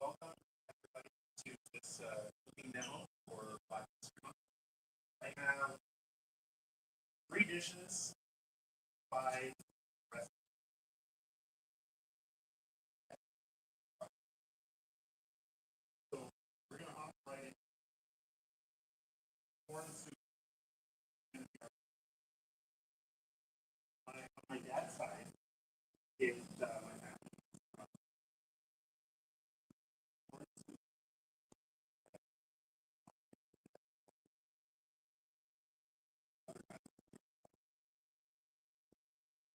Welcome everybody to this cooking demo for Black History Month. I have 3 dishes by recipe. So we're going to hop right in. Corn soup. On my dad's side, it's my family.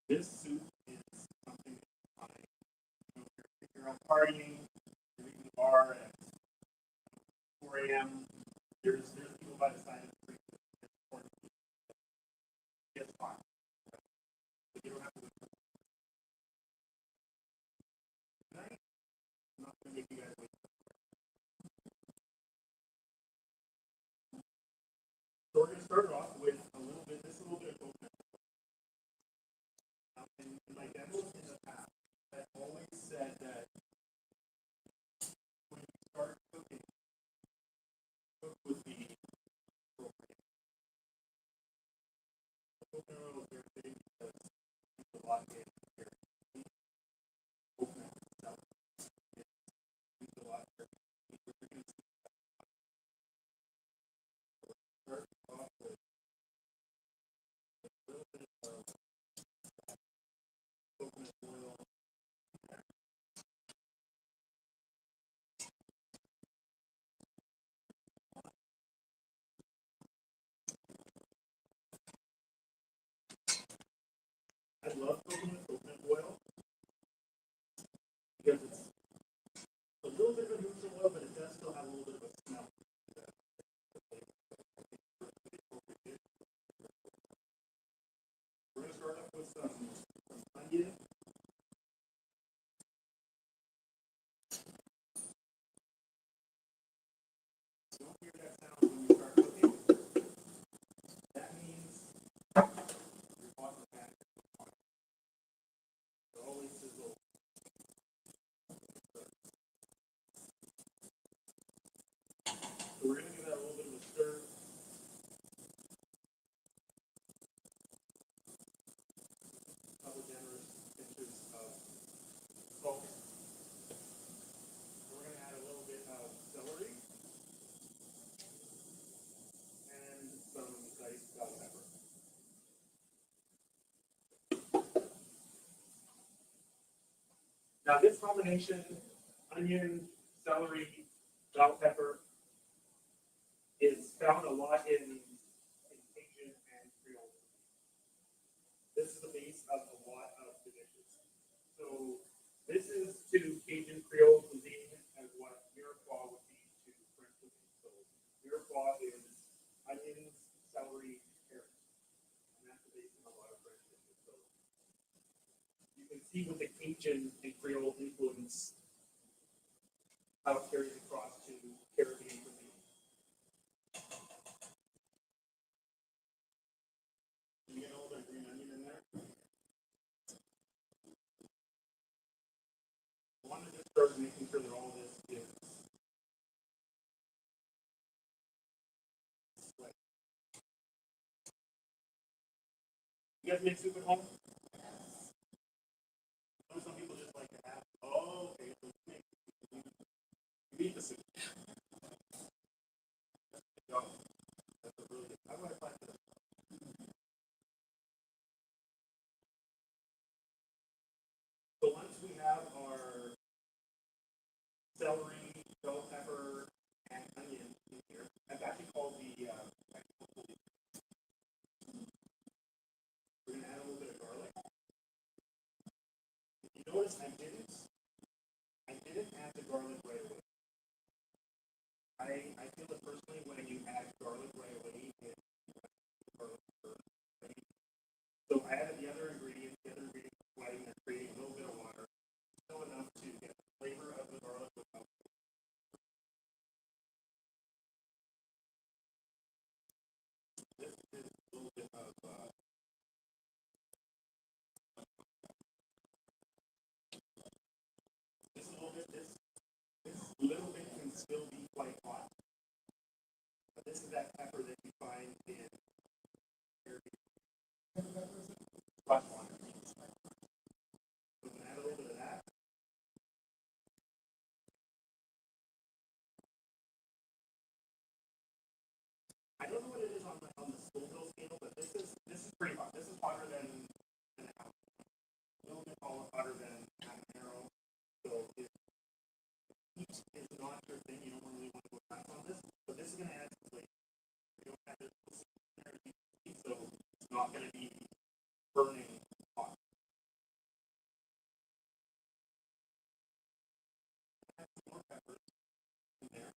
This soup is something that if you're out partying, you're eating the bar at 4 a.m., there's people by the side of the street that corn soup. It's fine. But you don't have to wait for tonight. I'm not going to make you guys wait. So we're going to start off with a little bit of coconut. In my demos in the past, I've always said that when you start cooking, cook with the appropriate. The coconut oil is very big because it's a lot of it here. Coconut itself is used a lot here. We're going to start off with a little bit of coconut oil. I love coconut oil because it's a little bit of a neutral oil, but it does still have a little bit of a smell. We're going to start off with some onion. Don't hear that sound when you start cooking. That means your water pan is on. It always sizzles. So we're going to give that a little bit of a stir. A couple generous pinches of salt. We're going to add a little bit of celery and some diced bell pepper. Now this combination, onion, celery, bell pepper, is found a lot in Cajun and Creole. This is the base of a lot of the dishes. So this is to Cajun Creole cuisine as what mirepoix would be to French cuisine. So mirepoix is onions, celery, carrots, and that's the base of a lot of French dishes. So you can see with the Cajun and Creole influence how it carries across to Caribbean cuisine. guys make soup at home? I know some people just like to have. Oh, okay. So you eat the soup. No, that's a really good. I want to find that. So once we have our celery, bell pepper, and onion in here, that's actually called the. We're gonna add a little bit of garlic. If you notice, I didn't add the garlic right away. I feel that personally when you add garlic right away, it garlic first, right? So I added the other ingredients. The other ingredients are sweating and creating a little bit of water, still enough to get the flavor of the garlic without. This is a little bit of this little bit. This little bit can still be quite hot, but this is that pepper that you find in your hot water. So I'm gonna add a little bit of that. I don't know what it is on the Scoville scale, but this is pretty hot. This is hotter than an house. A little bit hotter than habanero. So if heat is not your thing, you don't really want to go nuts on this. But this is going to add some flavor. You don't have this heat, so it's not going to be burning hot. Add some more peppers in there.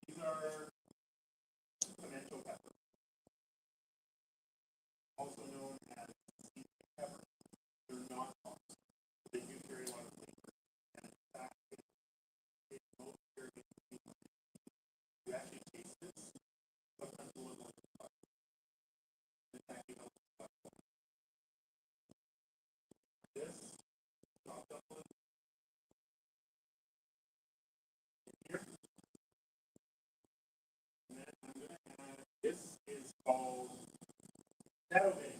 These are pimento peppers, also known as seasoning peppers. They're not hot. They do carry a lot of flavor. And in fact, it's most very good. You actually taste this. Sometimes a little more. In fact, you know, this chopped up one here. And then I'm going to add, this is called Saturday.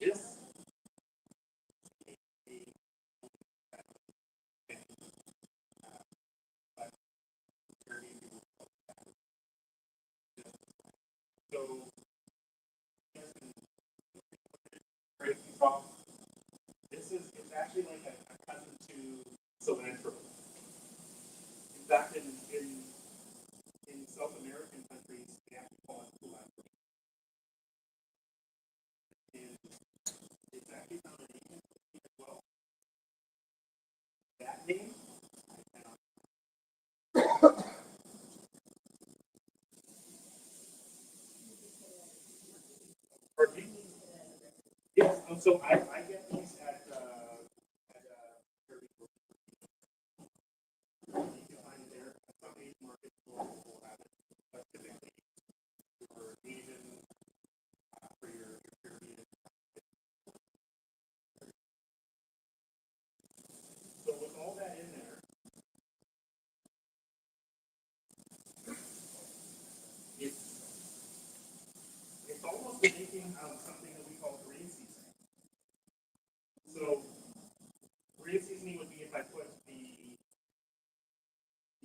This is a so this is it's actually like a cousin to cilantro. In fact, in South American countries, they actually call it cilantro. And it's actually found in Asian cooking as well. That name, I cannot. Pardon me? Yes, so I get these at you can find it there. Some Asian markets will have it, but typically for Asian, for your Caribbean. So with all that in there, it's it's almost the making of something that we call green seasoning. So green seasoning would be if I put the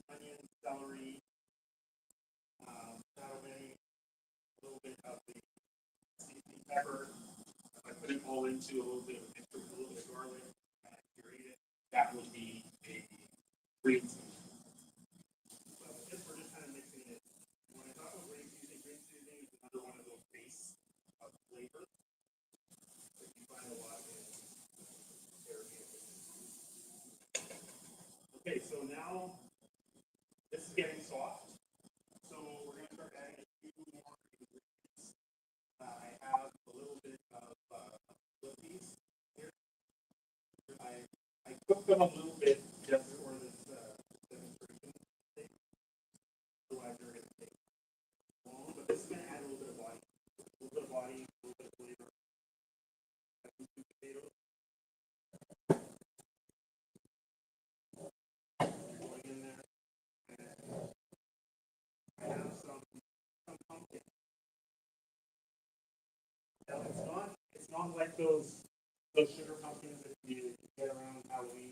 onion, celery, a little bit of the seasoning pepper. If I put it all into a little bit of a mixture with a little bit of garlic and I curate it, that would be a green seasoning. But just we're just kind of mixing it. When I talk about green seasoning is another one of those base of flavor that you find a lot in Caribbean. Okay, so now this is getting soft. So we're going to start adding a few more ingredients. I have a little bit of lippies here. I cooked them a little bit just for this demonstration. Otherwise, they're going to take long, but this is going to add a little bit of body. A little bit of body, a little bit of flavor. Some sweet potatoes. Going in there. And I have some pumpkin. those sugar pumpkins that you get around Halloween.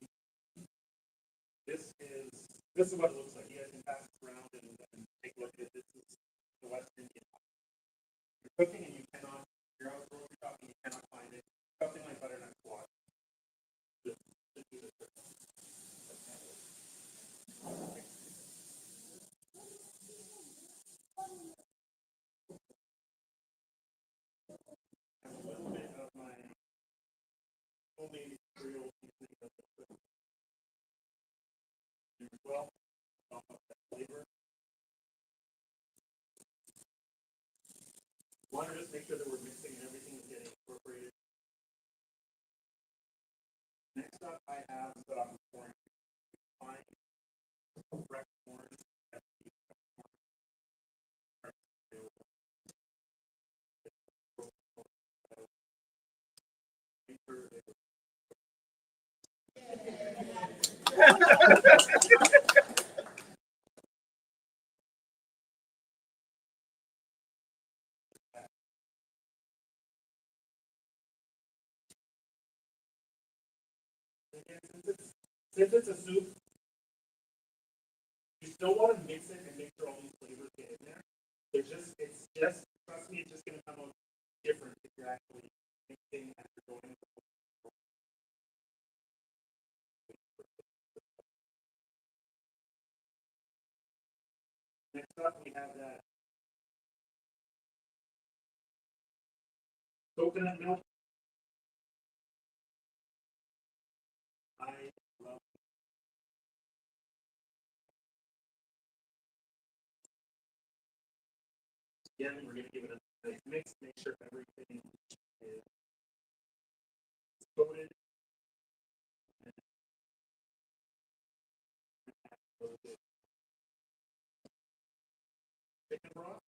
This is what it looks like. You guys can pass it around and take a look at it. This is the West Indian. You're cooking and you cannot, you're out grocery shopping, you cannot find it. Something like butternut squash. Just do this. And a little bit of my homemade cereal seasoning of the cooking. As well, bump up that flavor. Want to just make sure that we're mixing and everything is getting incorporated. Next up, I have orange. Fine, fresh orange. Since it's a soup, you still want to mix it and make sure all these flavors get in there. It's just, trust me, it's just going to come out different if you're actually mixing and you're going. Next up, we have that coconut milk. I love it. Again, we're going to give it a nice mix, make sure everything is coated. Chicken broth.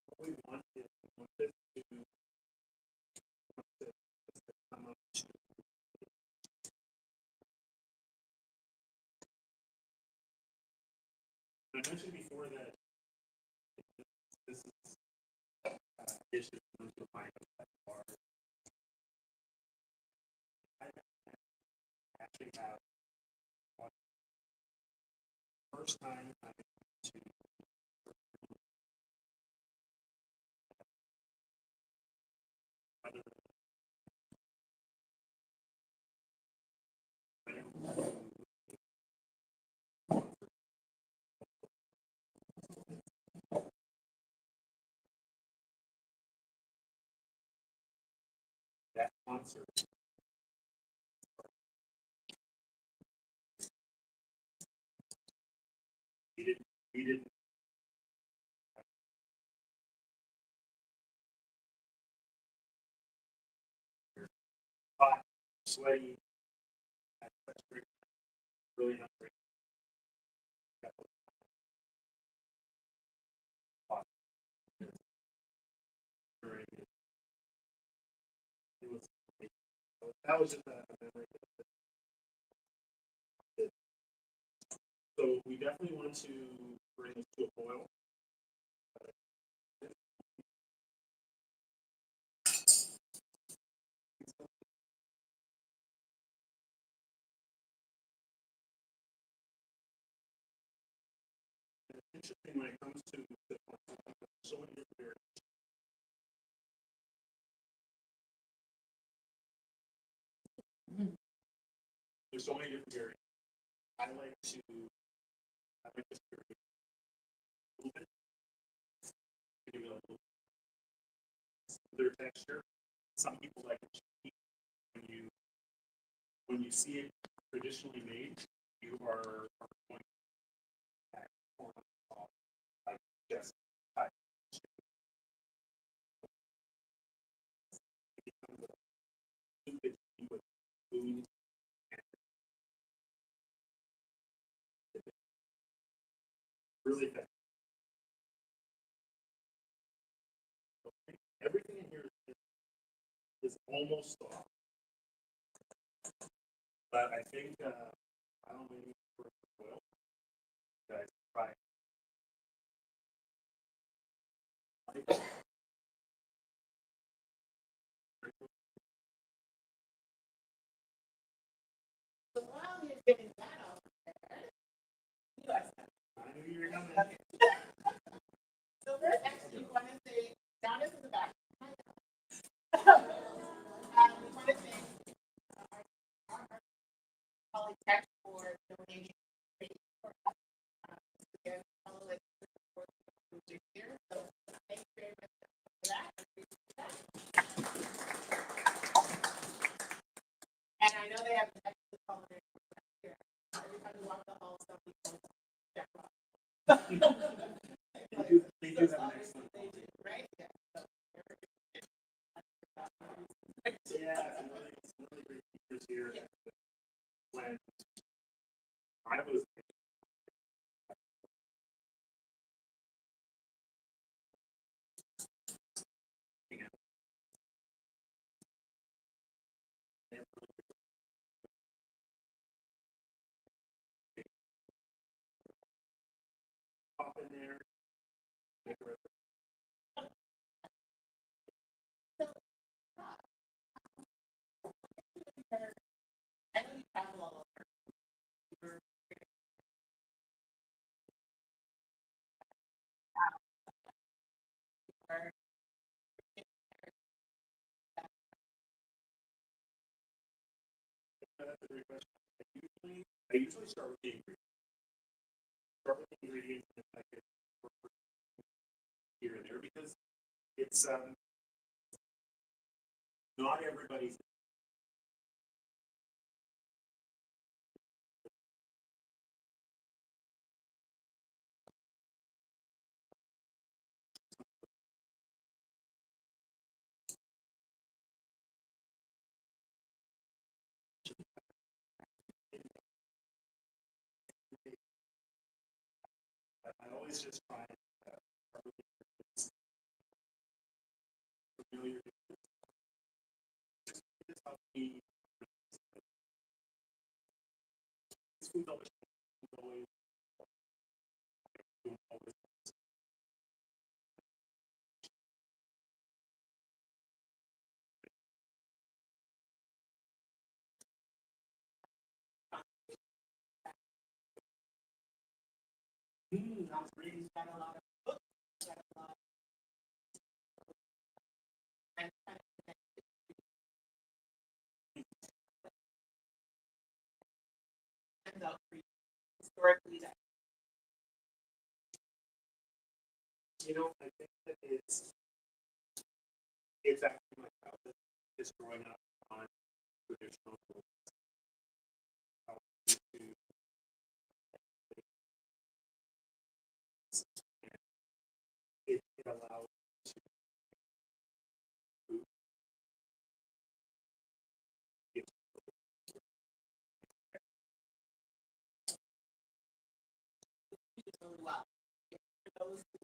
What we want is we want this to come up to. I mentioned before that this is dish is going to find at the bar. I actually have one first time I went to that concert. We didn't hot, sweaty, really hungry. Hot. It was, that was just a memory. So we definitely want to bring this to a boil. Interesting when it comes to the so many different areas. There's so many different areas. I like this area a little bit. Give it a little smoother texture. Some people like it cheap. When you see it traditionally made, you are going back for like just with food. Really effective. Everything in here is is almost off. But I think I don't know maybe for oil. Guys, try. So while you're getting that off there, I knew you were coming. so first, actually, we want to say, down in the back. We want to thank RRC Polytech for donating space for us. Again, follow like for the project here. So thank you very much for that. And I know they have an extra culinary here. Every time you walk the hall, somebody comes check off. They do have an excellent. They do, right? Yeah. So, Yeah, some really great teachers here. Yeah. When I was pop in there. I know you travel all over. That's a great question. I usually start with the ingredients. Start with the ingredients and I can work here and there because it's not everybody's. I always just try familiar. Just how we food always He's got a lot of books. He's got a lot of and kind of and historically that I think that it's actually my childhood is growing up on traditional foods. How to it allows to food get really well. For those who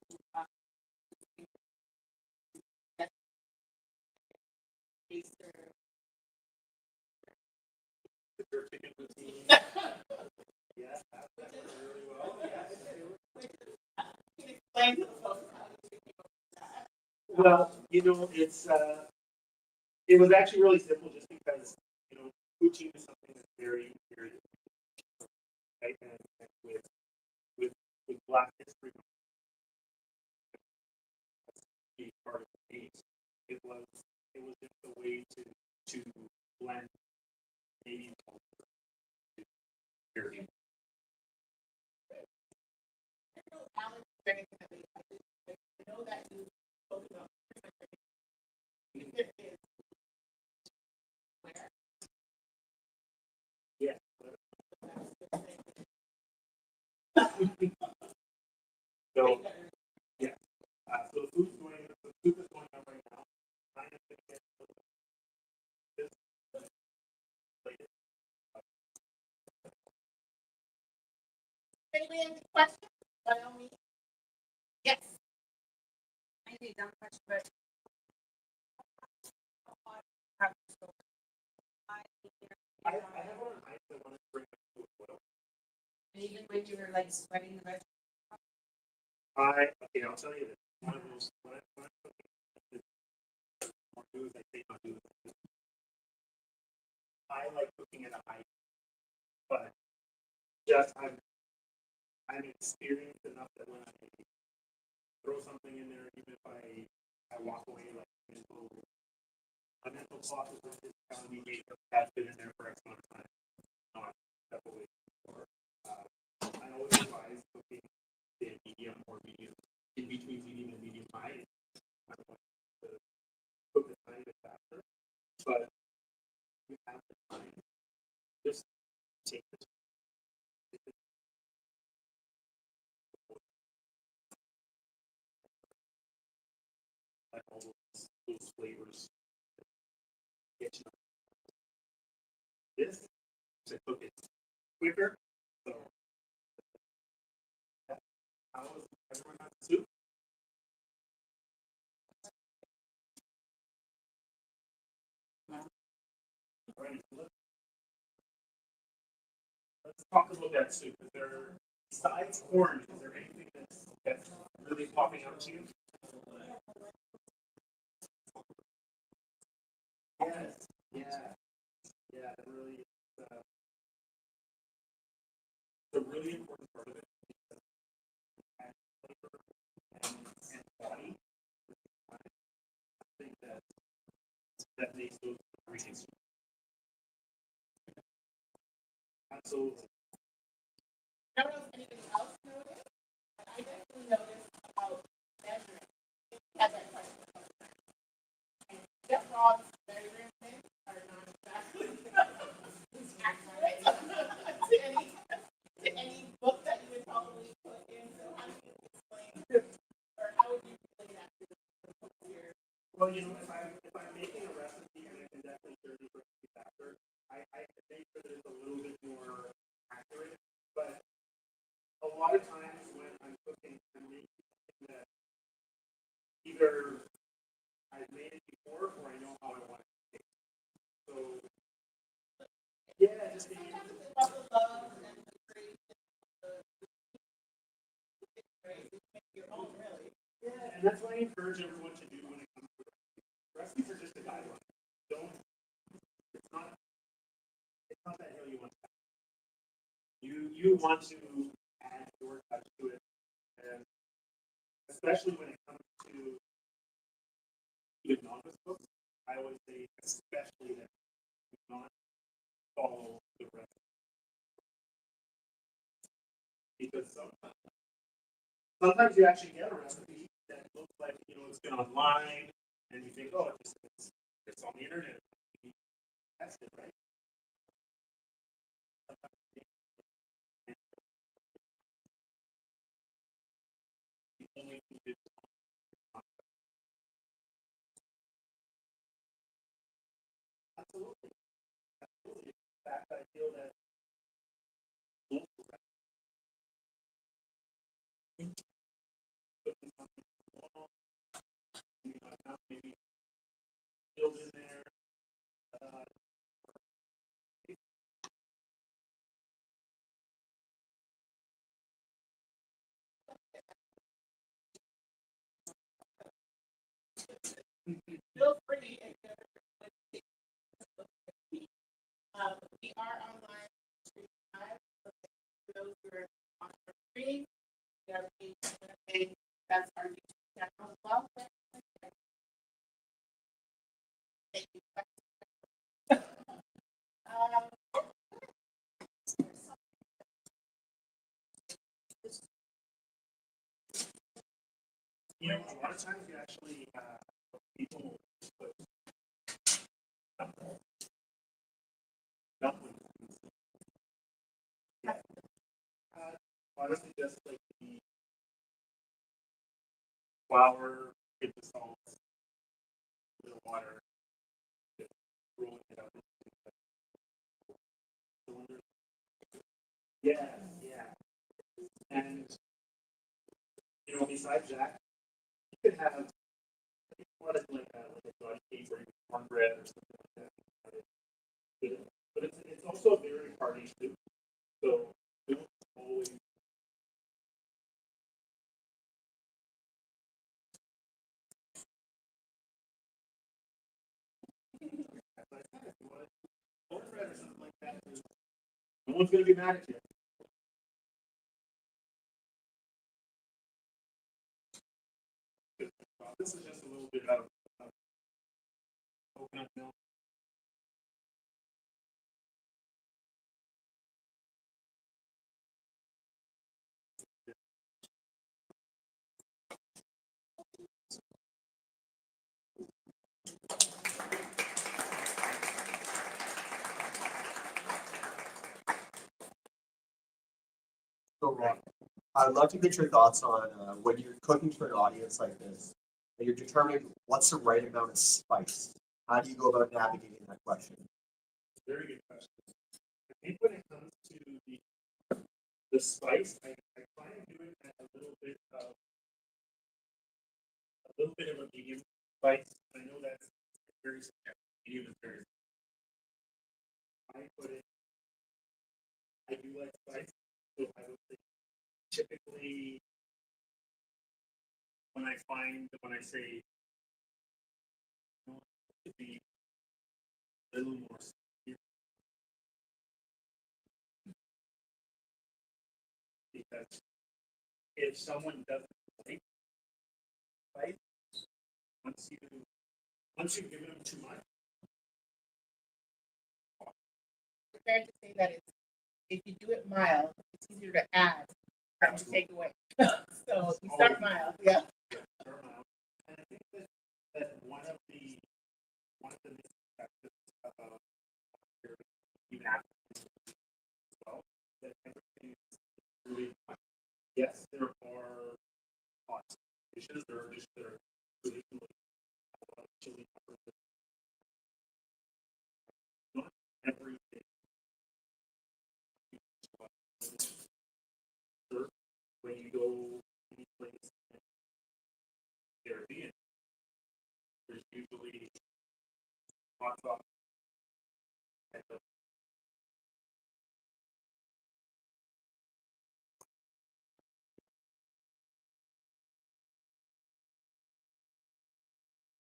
the jerk chicken routine. Yes, that's really well. Yes. explain to the folks how you think about that. Well, it was actually really simple just because, poutine is something that's very, very, right? And with Black History being part of the piece, it was just a way to blend Canadian culture to European. Alex, anything that we I know that you spoke about where Yeah. So yeah. So the soup is going up right now. I am going to get this later. anybody have any questions? By all means. Yes. Maybe a dumb question, but I have one I want to bring back to oil. And even when you were like sweating the vegetables. Okay, I'll tell you this. One of those, when I'm cooking, more do I say not do it. I like cooking at a high, but just I'm experienced enough that when I throw something in there, even if I walk away like a mental thought is telling me hey, that's been in there for X amount of time. Not step away for. I always advise cooking in medium or medium, in between medium and medium high. I want to cook the tiny bit faster, but you have the time. Just take the time. Let all those flavors get you. This to cook it quicker. So, how is everyone got the soup? All right, let's talk about that soup. Is there, besides orange, is there anything that's really popping out to you? Yes, yeah, it really is. It's a really important part of it. And flavor and body. I think that makes those ingredients absolutely. I don't know if anybody else noticed, but I definitely noticed about measuring. Had that question. And Jeff Ross measuring things are not exactly accurate to any book that you would probably put in. So how do you explain, or how would you relate that to the book here? Well, you know, if I'm making a recipe and I can definitely share this recipe after, I think that it's a little bit more accurate. But a lot of times when I'm cooking, I'm making something that either I've made it before or I know how I want it to taste. So yeah, just being able to. About the love and the grace and the make your own, really. Yeah, and that's what I encourage everyone to do when it comes to recipes. Recipes are just a guideline. Don't. It's not. It's not that hill you want to. You want to add your touch to it, and especially when it comes to even novice cooks, I always say especially that do not follow the recipe because sometimes you actually get a recipe that looks like it's been online, and you think, oh, it's on the internet. That's it, right? The only thing you do- Absolutely, absolutely. In fact, I feel that most of that cooking something small, not maybe filled in there. Uh, Feel free if you're we are online stream live. So for those who are on our screen, we have BHM Winnipeg. That's our YouTube channel as well. Thank you. a lot of times you actually people put dumplings. Yeah. Honestly, just like the flour, get the salt, a little water, just rolling it out into the cylinder. Yeah, yeah. And besides that, you could have what is like a dodgy cake or cornbread or something like that. But but it's also a very party soup. So don't always. Cornbread or something like that. No one's gonna be mad at you. This is just a little bit of coconut milk. So, Ron, I'd love to get your thoughts on when you're cooking for an audience like this, and you're determining what's the right amount of spice. How do you go about navigating that question? Very good question. I think when it comes to the spice, I try and do it at a little bit of a medium spice. I know that's very subjective. Medium is very. I put it. I do like spice, so I would say typically when I say you know, it should be a little more severe because if someone doesn't like spice, once you've given them too much, Prepared to say that if you do it mild, it's easier to add than to take away. So you start mild, yeah. start out. And I think that one of the misconceptions about even after as well, that everything is really fun. Yes, there are hot dishes, there are dishes that are traditionally a lot of chili peppers. Not everything served when you go any place in the Caribbean. There's usually hot sauce and the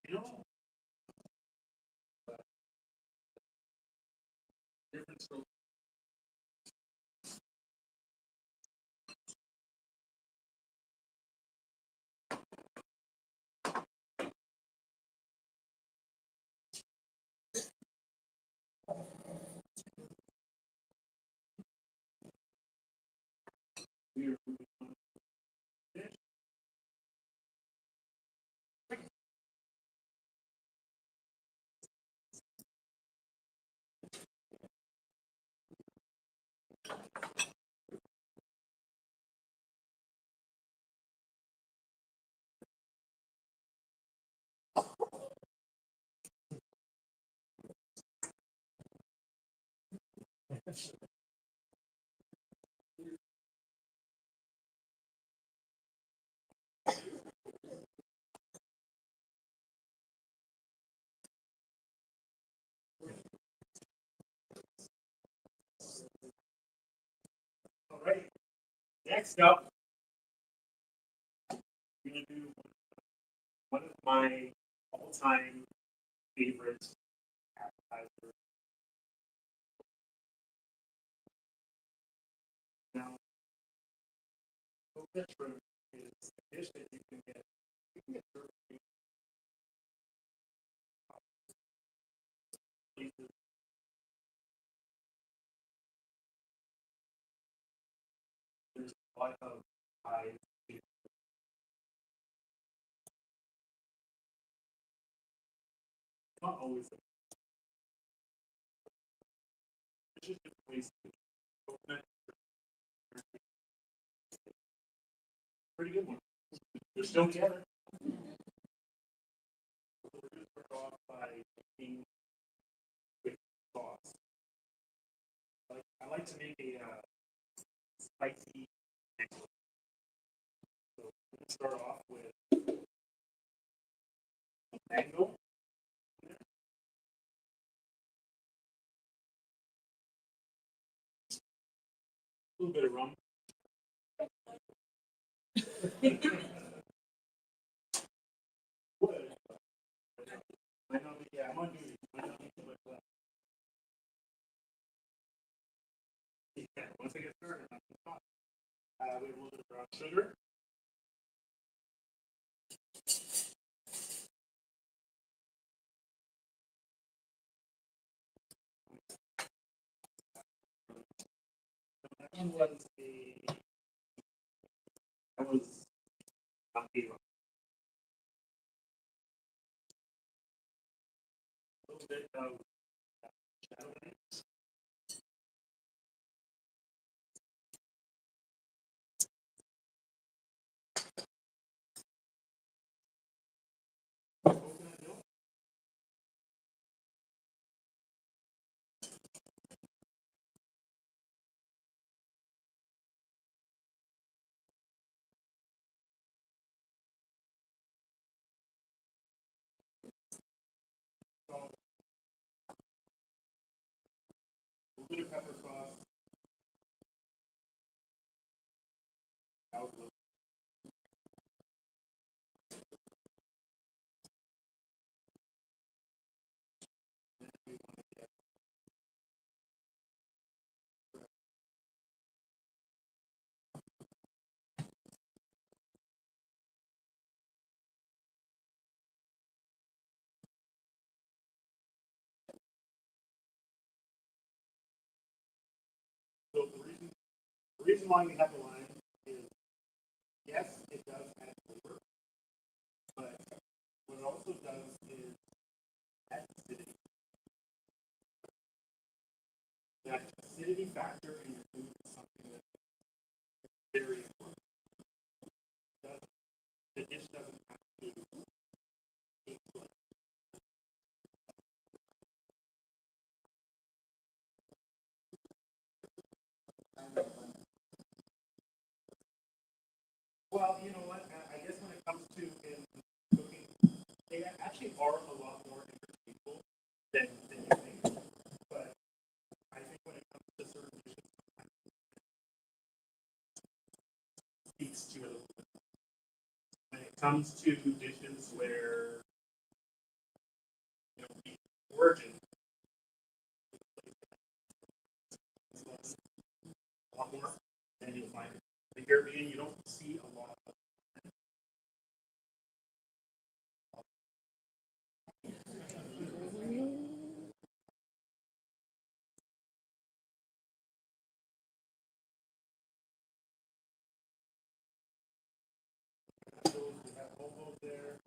you know different strokes. We are moving on to fish. All right. Next up, we're gonna do one of my all-time favorites appetizers. Now, coconut shrimp is a dish that you can get. You can get served in places. There's a lot of eyes. Not always. It's just different ways to coconut. Pretty good one. They're still together. So we're going to start off by making with sauce. I like to make a spicy necklace. So we're going to start off with mango. little bit of rum. Would. Might not be, yeah, I'm on duty. Might not be too much left. Yeah, once I get started, I'm fine. We have a little bit of brown sugar. That one was not the one. A little bit of shadow light. Coconut milk. Salt. A little bit of pepper sauce. Outlook. So the reason why we have the lime is, yes, it does add flavor, but what it also does is add acidity. That acidity factor in your food is something that's very important. The dish doesn't have to taste good. Well, you know what? I guess when it comes to in cooking, they actually are a lot more interchangeable than you think. But I think when it comes to certain dishes, it speaks to it a little bit. When it comes to dishes where the origin is less, a lot more, then you'll find it. The Caribbean, you don't see a lot of. We have hobo there.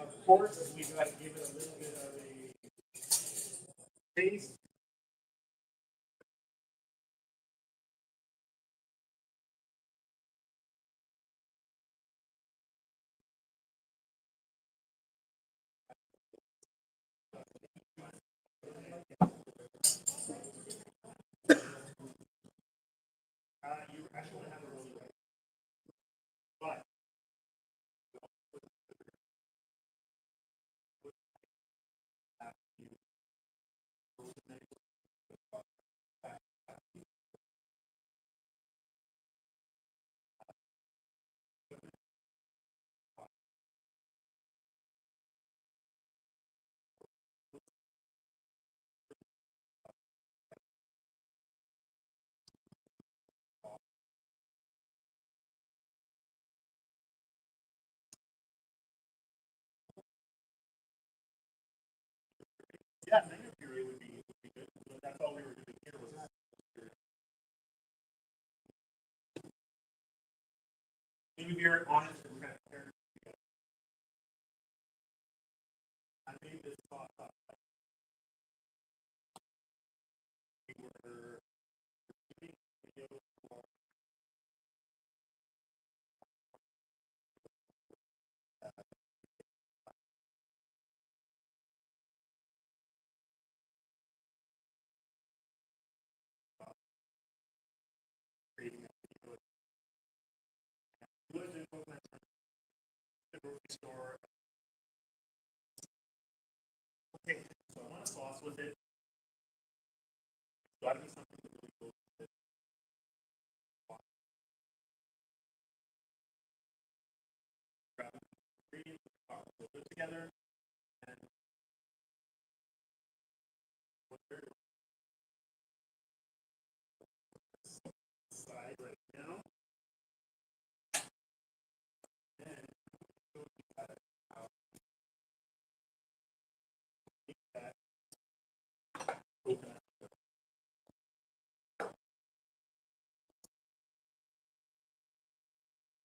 Of course, we got to give it a little bit of a taste. You actually want to have a really right, but yeah, mango puree would be good. But that's all we were doing here was puree. Maybe we're honest and transparent. I made this sauce up. We were shooting videos for grocery store. Okay, so I want a sauce with it. It's gotta be something that really goes with it. Grab the ingredients, put it together, and put it side right now. And that coconut.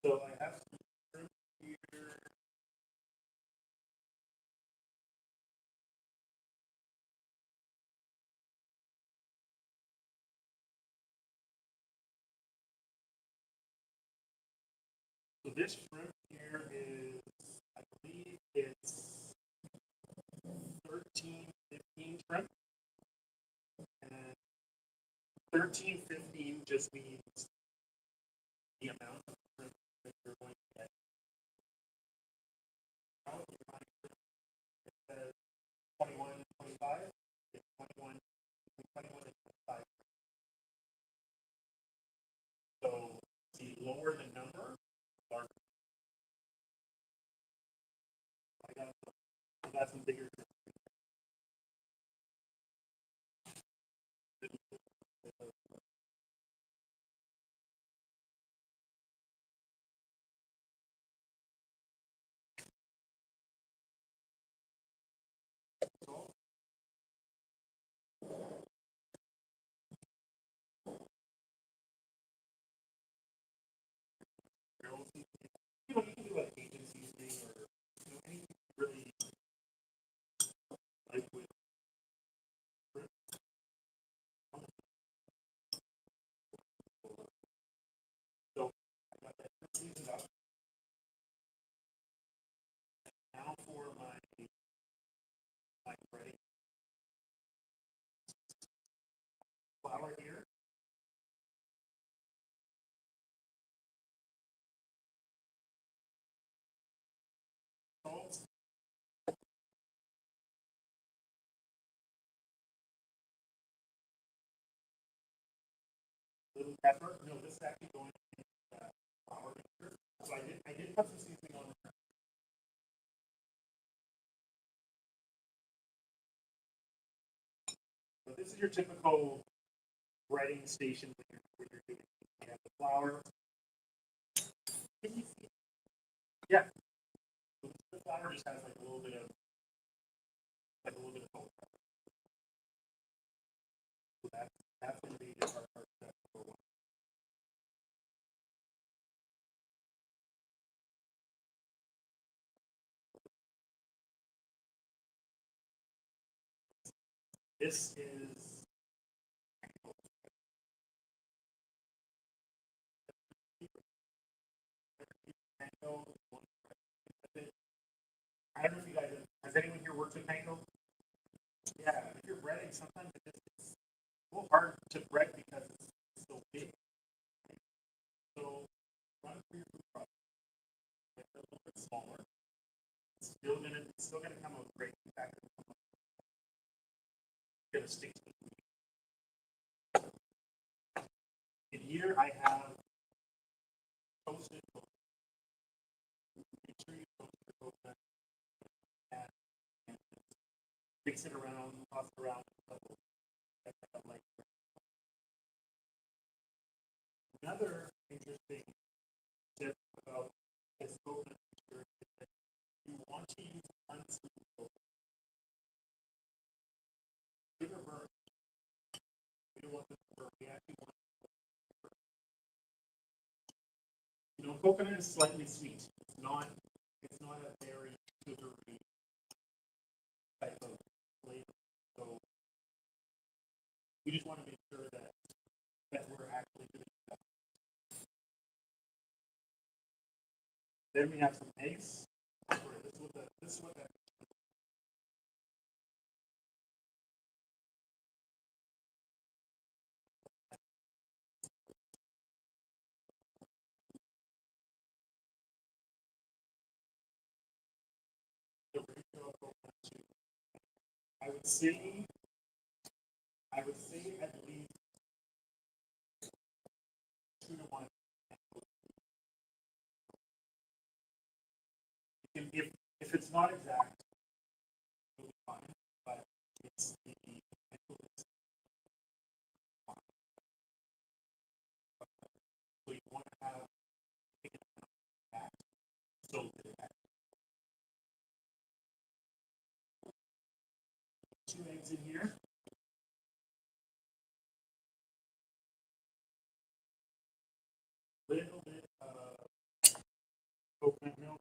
So I have some shrimp here. So this shrimp here is, I believe it's 13, 15 shrimp. And 13, 15 just means the amount of shrimp that you're going to get. Now, if you're buying shrimp, it says 21, 25, it's 21, 21 and 25. So the lower the number, the larger. I got some bigger shrimp. You know, you can do like Cajun seasoning or anything really like with shrimp. So I got that seasoned up. Now for my breading flour here. Salt. Little pepper. No, this is actually going in flour mixture. So I did put some seasoning on there. So this is your typical breading station when you're doing it. You have the flour. Can you see it? Yeah. So the flour just has like a little bit of salt. So that's going to be our step number one. This is panko. I don't know if you guys has anyone here worked with panko? Yeah, if you're breading, sometimes it's a little hard to bread because it's so big. So run through your food process. Make it a little bit smaller. It's still gonna come out great. In fact, it's gonna stick to the food. In here I have toasted coconut. Make sure you toast your coconut and mix it around, toss it around. Another interesting tip about this coconut mixture is that you want to use unsweetened coconut. Sugar burn. We don't want this to burn. We actually want coconut is slightly sweet. It's not a very sugary type of flavor. So we just want to make sure that we're actually doing that. Then we have some eggs. This is what that I would say at least 2 to 1. If it's not exact, it'll be fine, but it's the so you want to have that so that 2 eggs in here. Little bit of coconut milk.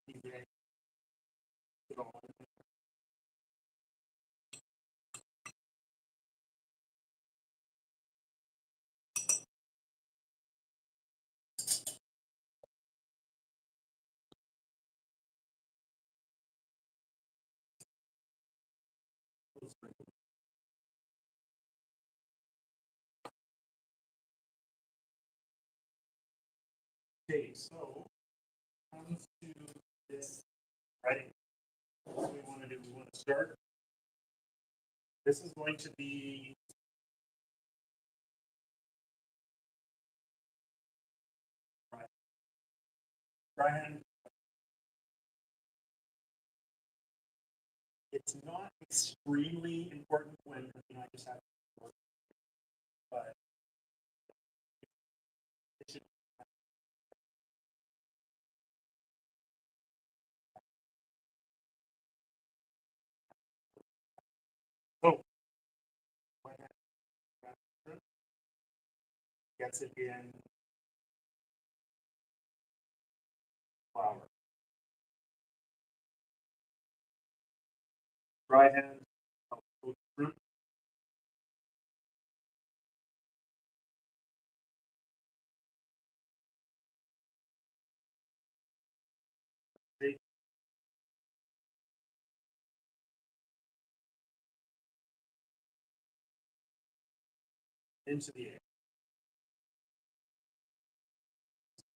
These eggs, put all in there. Okay, so comes to this writing. What we want to do, we want to start. This is going to be dry hand. It's not extremely important when I just have to work, but it should. So, gets it in flour. Dry hand, fruit. Take into the egg.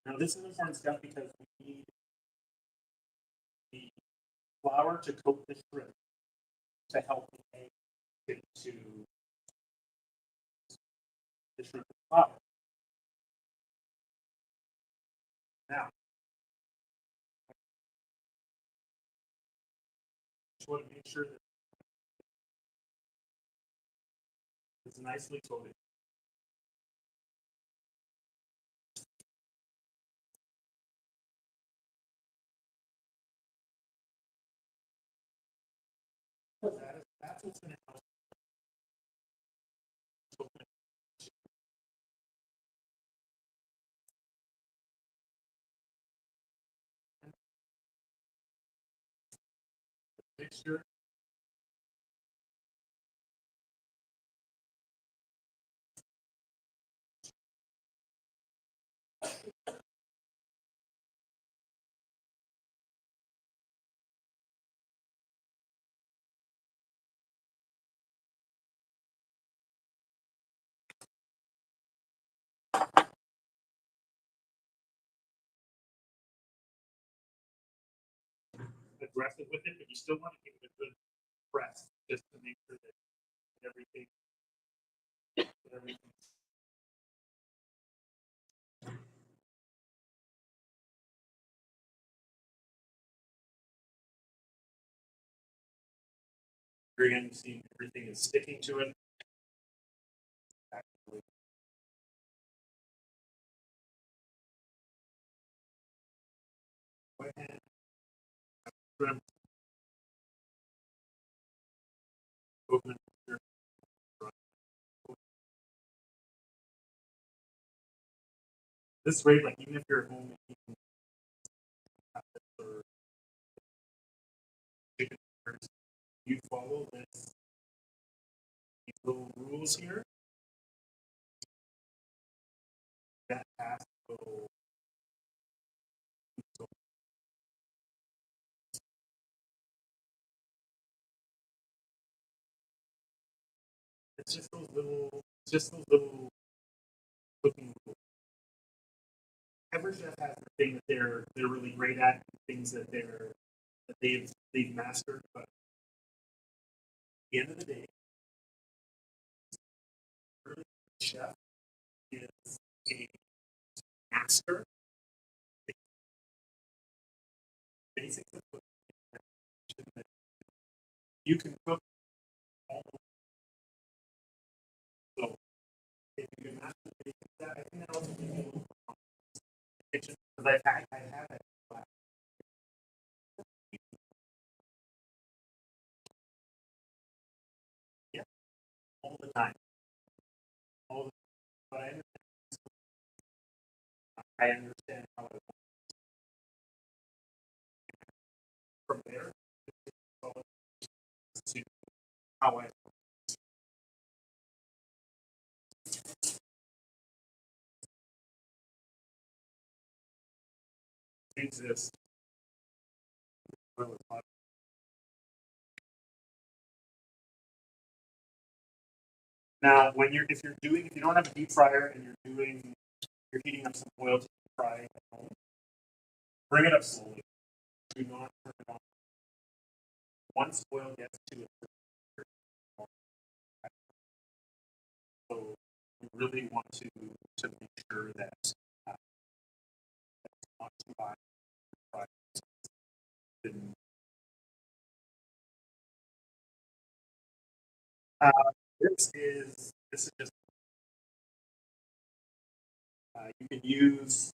Now this is important step because we need the flour to coat the shrimp to help the egg stick to the shrimp and flour. Now, just want to make sure that it's nicely coated. That's what's going to help. Mixture. Aggressive with it, but you still want to give it a good press just to make sure that everything. Again, you see everything is sticking to it. Actually. Go ahead. Shrimp. Coconut. This way, like even if you're at home, you can have this or chicken burgers, you follow these little rules here. That has to go. It's just those little cooking rules. every chef has the thing that they're really great at, things that they've mastered. But at the end of the day, a really good chef is a master. Basics of cooking. You can cook all over. So if you can master the basics of that, I think that also gives you a little more kitchen, because I had that class. Yeah, all the time. All the but I understand how it works. From there to how I exist. Now, if you don't have a deep fryer and you're heating up some oil to fry at home, bring it up slowly. Do not turn it on. Once oil gets to it, so you really want to make sure that it's not too hot. Fry. Uh, this is just you can use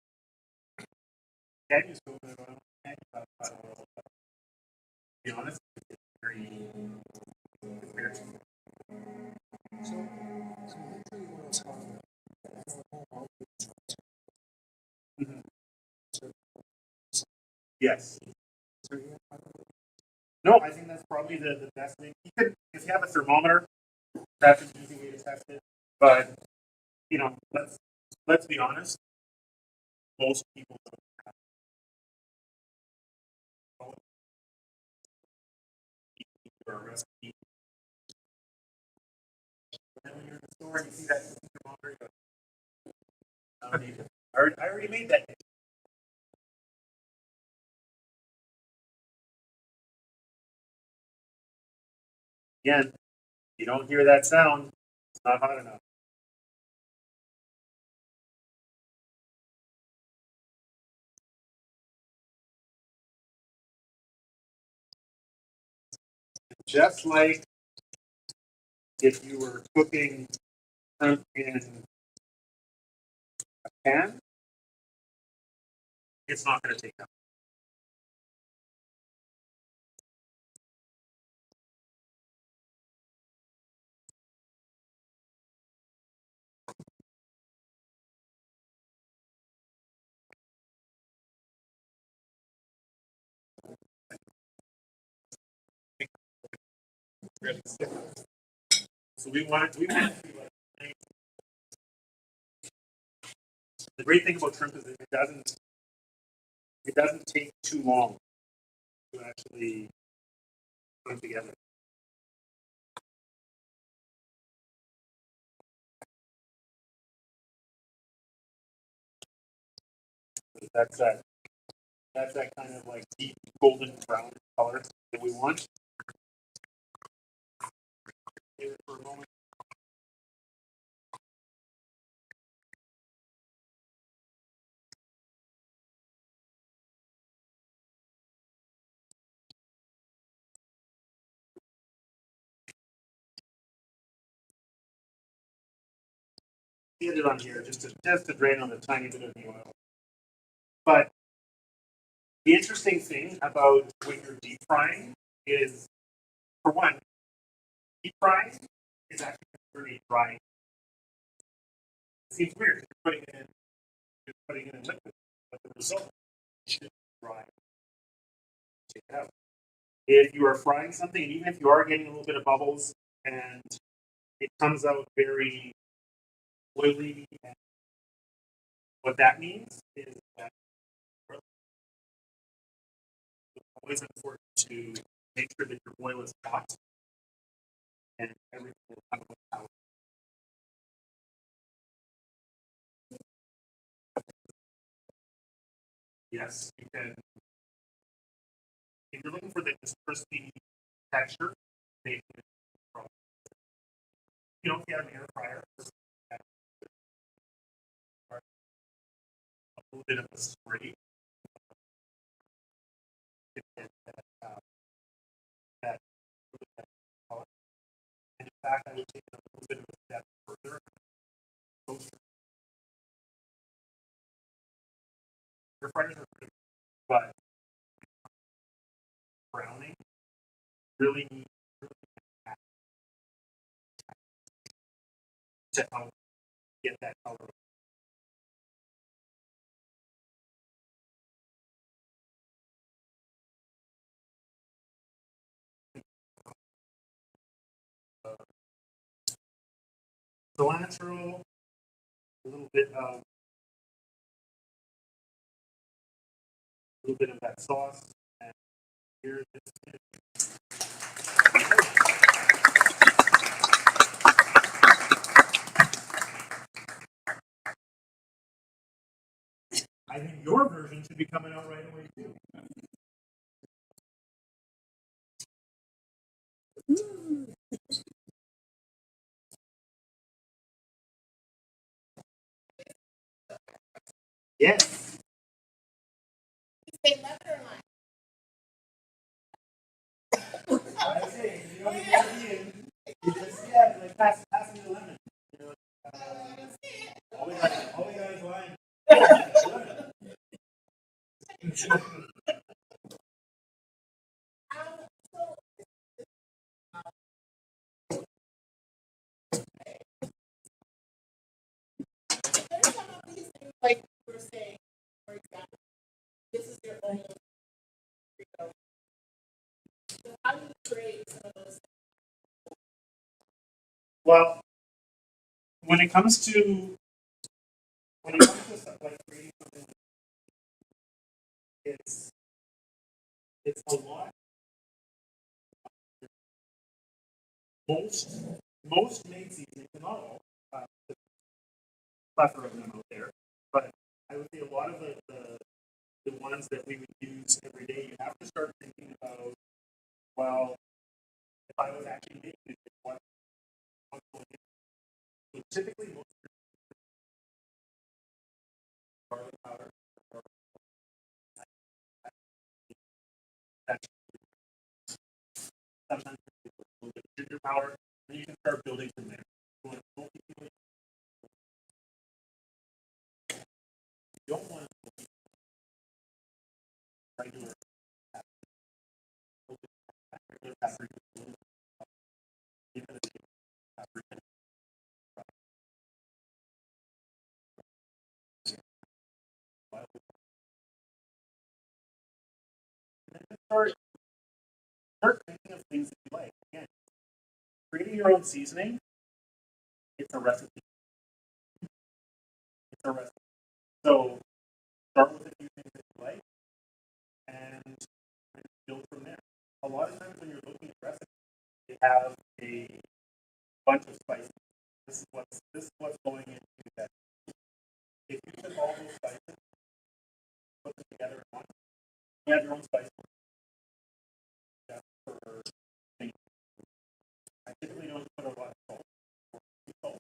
coconut oil, oil. To be honest, it's very Mhm. Yes. No, I think that's probably the best thing. You could, if you have a thermometer, that's an easy way to test it. But let's be honest. Most people don't have a recipe. And when you're in the store and you see that thermometer, you go, I don't need it. I already made that. Again, you don't hear that sound, it's not hot enough. Just like if you were cooking shrimp in a pan, it's not going to take that. So we want to be like, the great thing about shrimp is that it doesn't take too long to actually put them together. That's that kind of like deep golden brown color that we want. Here for a moment. Get it on here just to drain on a tiny bit of the oil. But the interesting thing about when you're deep frying is, for one, deep frying is actually pretty dry. It seems weird. You're putting it in liquid, but the result should be dry. Take it out. If you are frying something, and even if you are getting a little bit of bubbles and it comes out very oily, and what that means is that it's always important to make sure that your oil is hot and everything will come out. yes, you can. If you're looking for the crispy texture, they can. You know, if you have an air fryer, a little bit of a spray. That color. And in fact, I would take it a little bit of a step further. Air fryers are pretty, but browning really to help get that color. Cilantro, a little bit of that sauce, and here's it. I think your version should be coming out right away too. Yes. Say left or right? I say, you don't need to be in. You just like pass me the lemon. You know, all we got is lime. There's some of these things like you were saying, for example, this is your own. So how do you create some of those? Well, when it comes to stuff like creating something, it's a lot. Most made seasonings, not all, the plethora of them out there, but I would say a lot of the ones that we would use every day, you have to start thinking about, well, if I was actually making it, what's going in? So typically, most garlic powder, sometimes a little bit of ginger powder, and you can start building from there. You don't want to regular paprika. Start thinking of things that you like. Again, creating your own seasoning, it's a recipe. It's a recipe. So start with a few things that you like and build from there. A lot of times when you're looking at recipes, they have a bunch of spices. This is what's going into that. If you took all those spices, put them together at once, you have your own spice. For things. I typically don't put a lot of salt.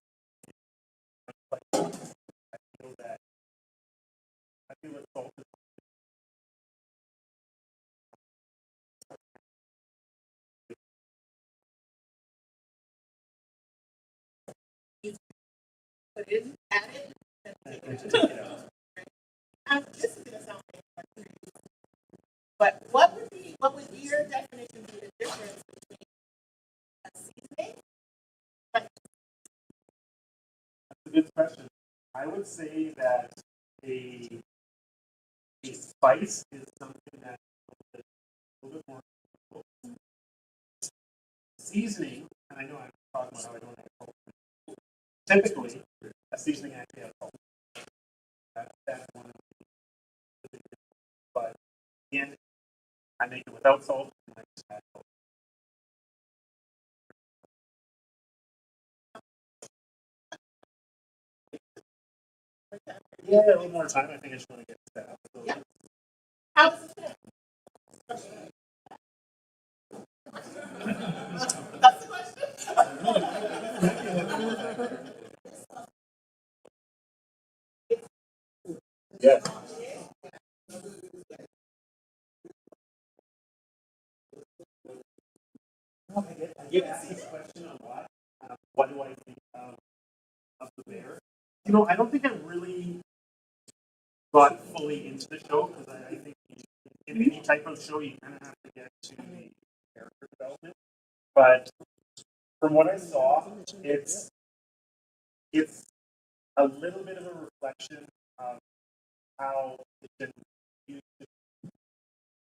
But I feel that salt is But it's added. This is gonna sound like, but what would your definition be the difference between a seasoning? That's a good question. I would say that a spice is something that's a little bit more seasoning, and I know I'm talking about how I don't have salt. Typically, a seasoning actually has salt. That's one of the things. But again, I make it without salt, and I just add salt. Yeah, a little more time. I think I just want to get set up. How does it fit? That's the question. Yes. I get asked this question a lot. What do I think of the bear? I don't think I really got fully into the show because I think in any type of show you kind of have to get to the character development. But from what I saw, it's a little bit of a reflection of how it's been used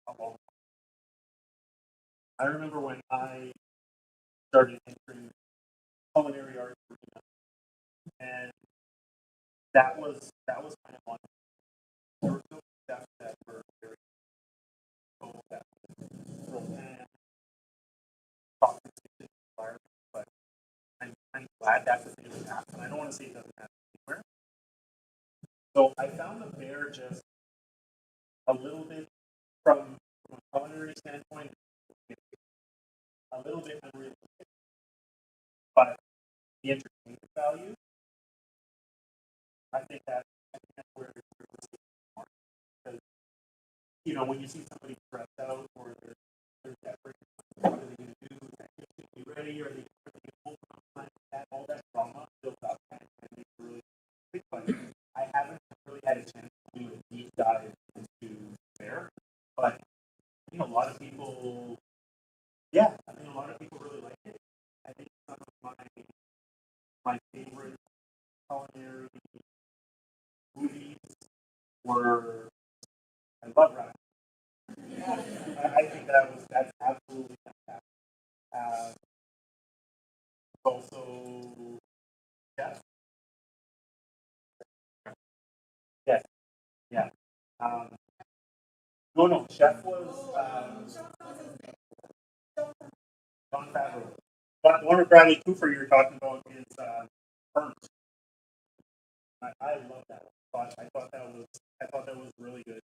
a long time. I remember when I started entering culinary arts arena, and that was kind of one. There were some steps that were very cool that real pan, toxic environment, but I'm glad that's a thing that happened. I don't want to say it doesn't happen anywhere. So I found the bear just a little bit from a culinary standpoint, a little bit unrealistic. But the entertainment value, I think that's where it's smart. Because when you see somebody stressed out or they're desperate, what are they going to do? Are they be ready? Are they hold on? All that drama built up and it's really big. But I haven't really had a chance to do a deep dive into there. But I think a lot of people, a lot of people really like it. I think some of my favorite culinary movies were, I love Rap. I think that's absolutely fantastic. Also, yeah, yes, yeah. Um, no, Chef was John Favreau. But the one with Bradley Cooper you're talking about is Burnt. I love that one. I thought that was really good.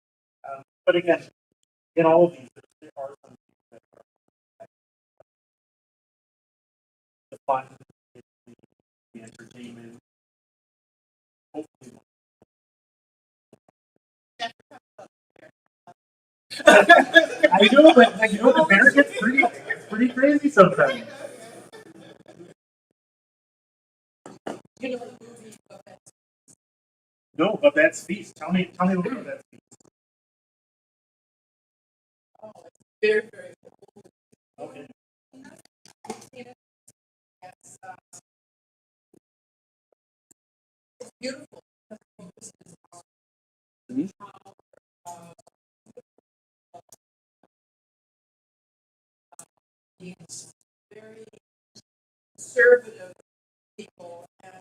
But again, in all of these, there are some things that are the fun, the entertainment. Hopefully, I know, but the bear gets pretty crazy sometimes. No, but that's feast. Tell me a little bit about that feast. Very, very Okay. yes. It's beautiful. These very conservative people and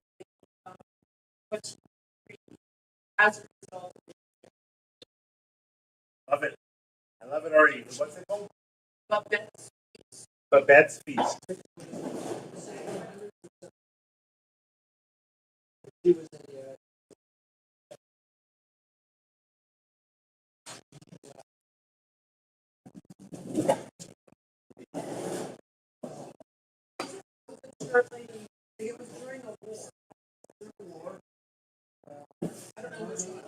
but as a result, Love it. I love it already. What's it called? Babette's Babette's Feast. certainly it was during a war. I don't know which one.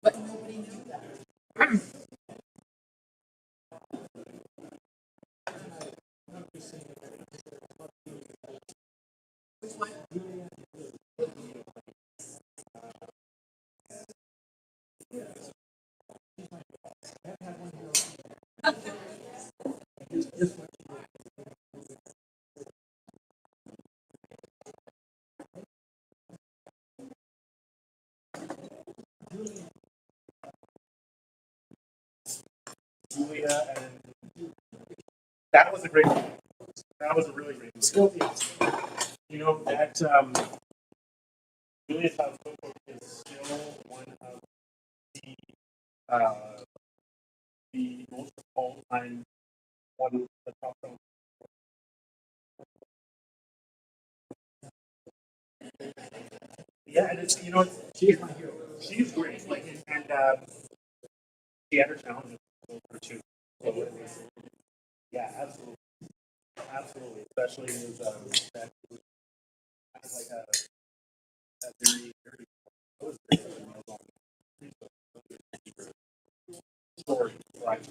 But nobody knew that. Which one? Julia, and that was a great movie. That was a really great movie. You know, that Julia's House Cookbook is still one of uh, the most all-time one of the top films. Yeah, and it's, you know, she's my hero. She's great. Like, and she had her challenges too. So it was, yeah, absolutely, absolutely. Especially as that was kind of like a very, very, it was very story, right?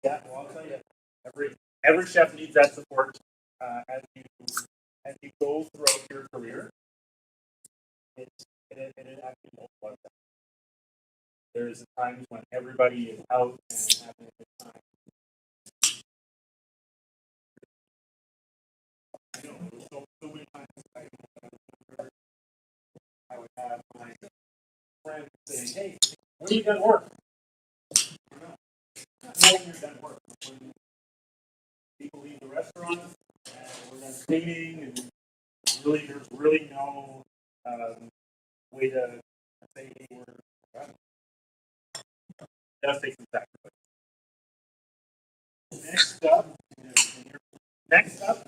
Yeah, well, I'll tell you, every chef needs that support as you go throughout your career. It actually multiplies. There's times when everybody is out and having a good time. I know, so many times I would have my friends saying, "Hey, when are you done work?" Not when you're done work. When people leave the restaurant and we're done cleaning, and there's really no way to say, "Hey, we're done." It does take some sacrifice. Next up, next up,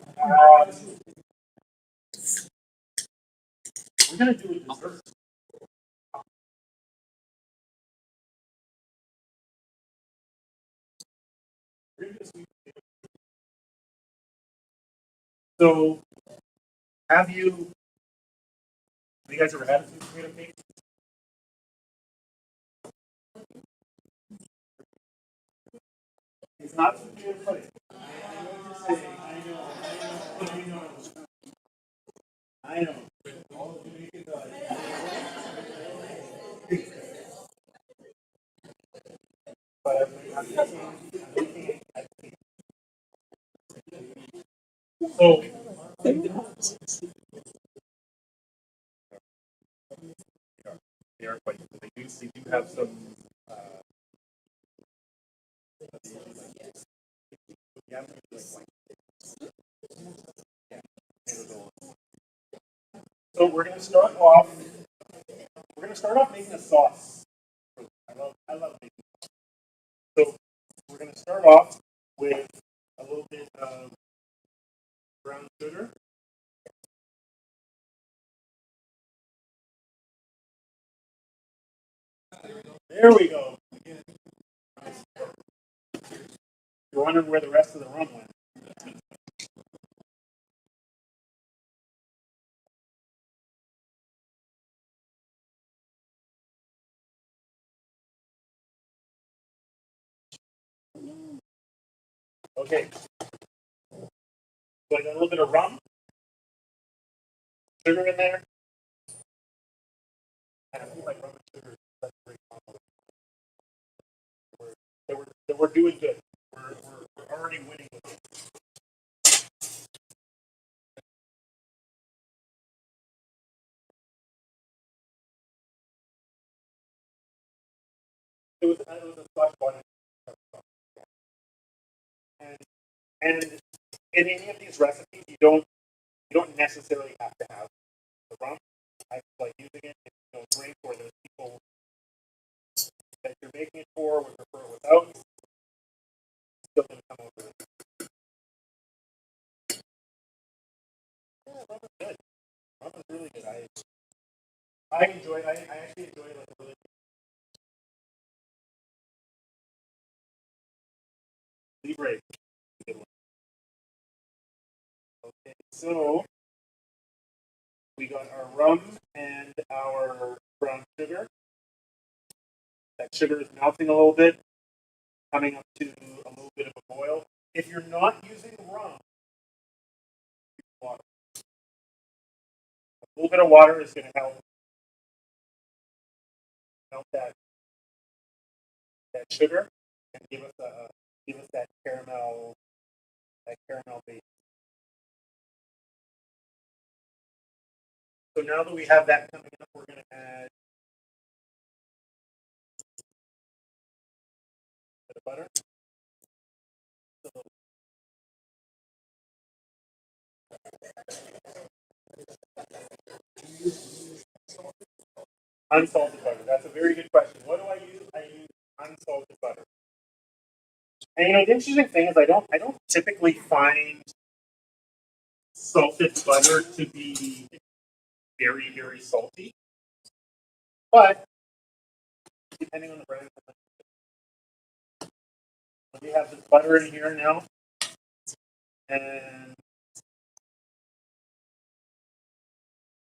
we're gonna do a dessert. So, have you guys ever had a sweet potato cake? It's not sweet potato pudding. I know what you're saying. I know. All the Jamaican does. But so they are quite. They do have some. Uh, yeah, so we're gonna start off. We're gonna start off making a sauce. I love making. So we're gonna start off with a little bit of brown sugar. There we go. You're wondering where the rest of the rum went. Okay. So I got a little bit of rum, sugar in there. And I feel like rum and sugar is such a great combo. We're doing good. We're already winning with it. It was a Scotch bonnet. And and in any of these recipes, you don't necessarily have to have the rum. I like using it. It's great for those people that you're making it for would prefer it without. Still gonna come over. Yeah, rum is good. Rum is really good. I enjoy. I actually enjoy like a really Libre. Okay, so we got our rum and our brown sugar. That sugar is melting a little bit, coming up to a little bit of a boil. If you're not using rum, water. A little bit of water is going to help melt that sugar and give us that caramel base. So now that we have that coming up, we're going to add bit of butter. Unsalted butter. That's a very good question. What do I use? I use unsalted butter. And the interesting thing is I don't typically find salted butter to be very, very salty. But depending on the brand, we have this butter in here now. And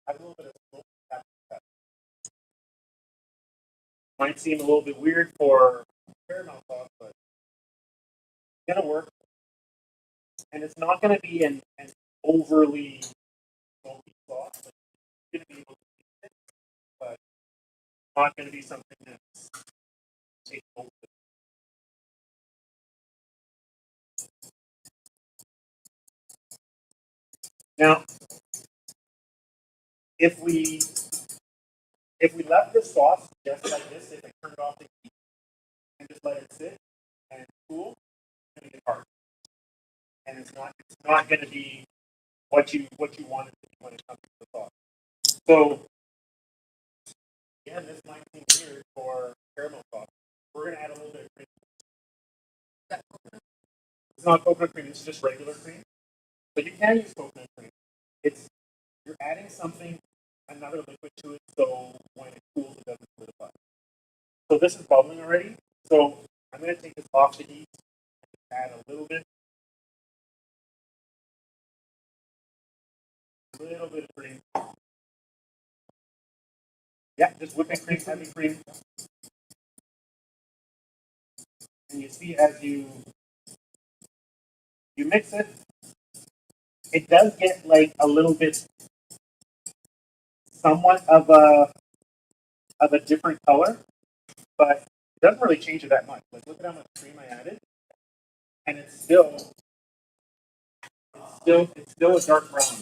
I have a little bit of smoke. Might seem a little bit weird for caramel sauce, but it's gonna work. And it's not gonna be an overly smoky sauce. Like, you're gonna be able to taste it, but it's not gonna be something that's taken over. Now, if we left this sauce just like this, if I turned off the heat and just let it sit and cool, it's gonna get hard. And it's not gonna be what you want it to be when it comes to the sauce. So again, this might seem weird for caramel sauce. We're gonna add a little bit of cream. It's not coconut cream, it's just regular cream. But you can use coconut cream. You're adding something, another liquid to it, so when it cools, it doesn't solidify. So this is bubbling already. So I'm going to take this off the heat and add a little bit of cream. Yeah, just whipping cream, heavy cream. And you see as you mix it, it does get like a little bit, somewhat of a different color, but it doesn't really change it that much. Like look at how much cream I added, and it's still a dark brown.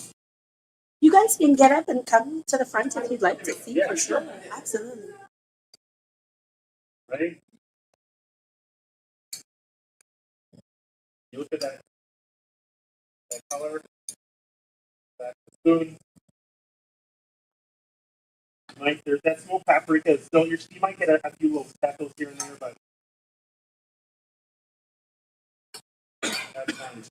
You guys can get up and come to the front if you'd like to see. Yeah, for sure. sure. Absolutely. Ready? You look at that color, that spoon. There's that smoked paprika. Still, you might get a few little speckles here and there, but that's fine.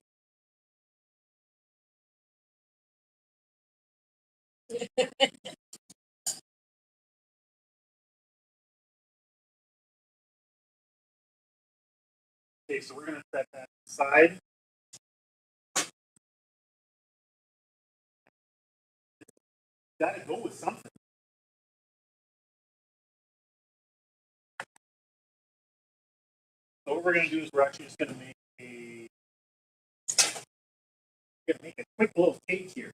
Okay, so we're gonna set that aside. Gotta go with something. So what we're gonna do is we're actually just gonna make a quick little cake here.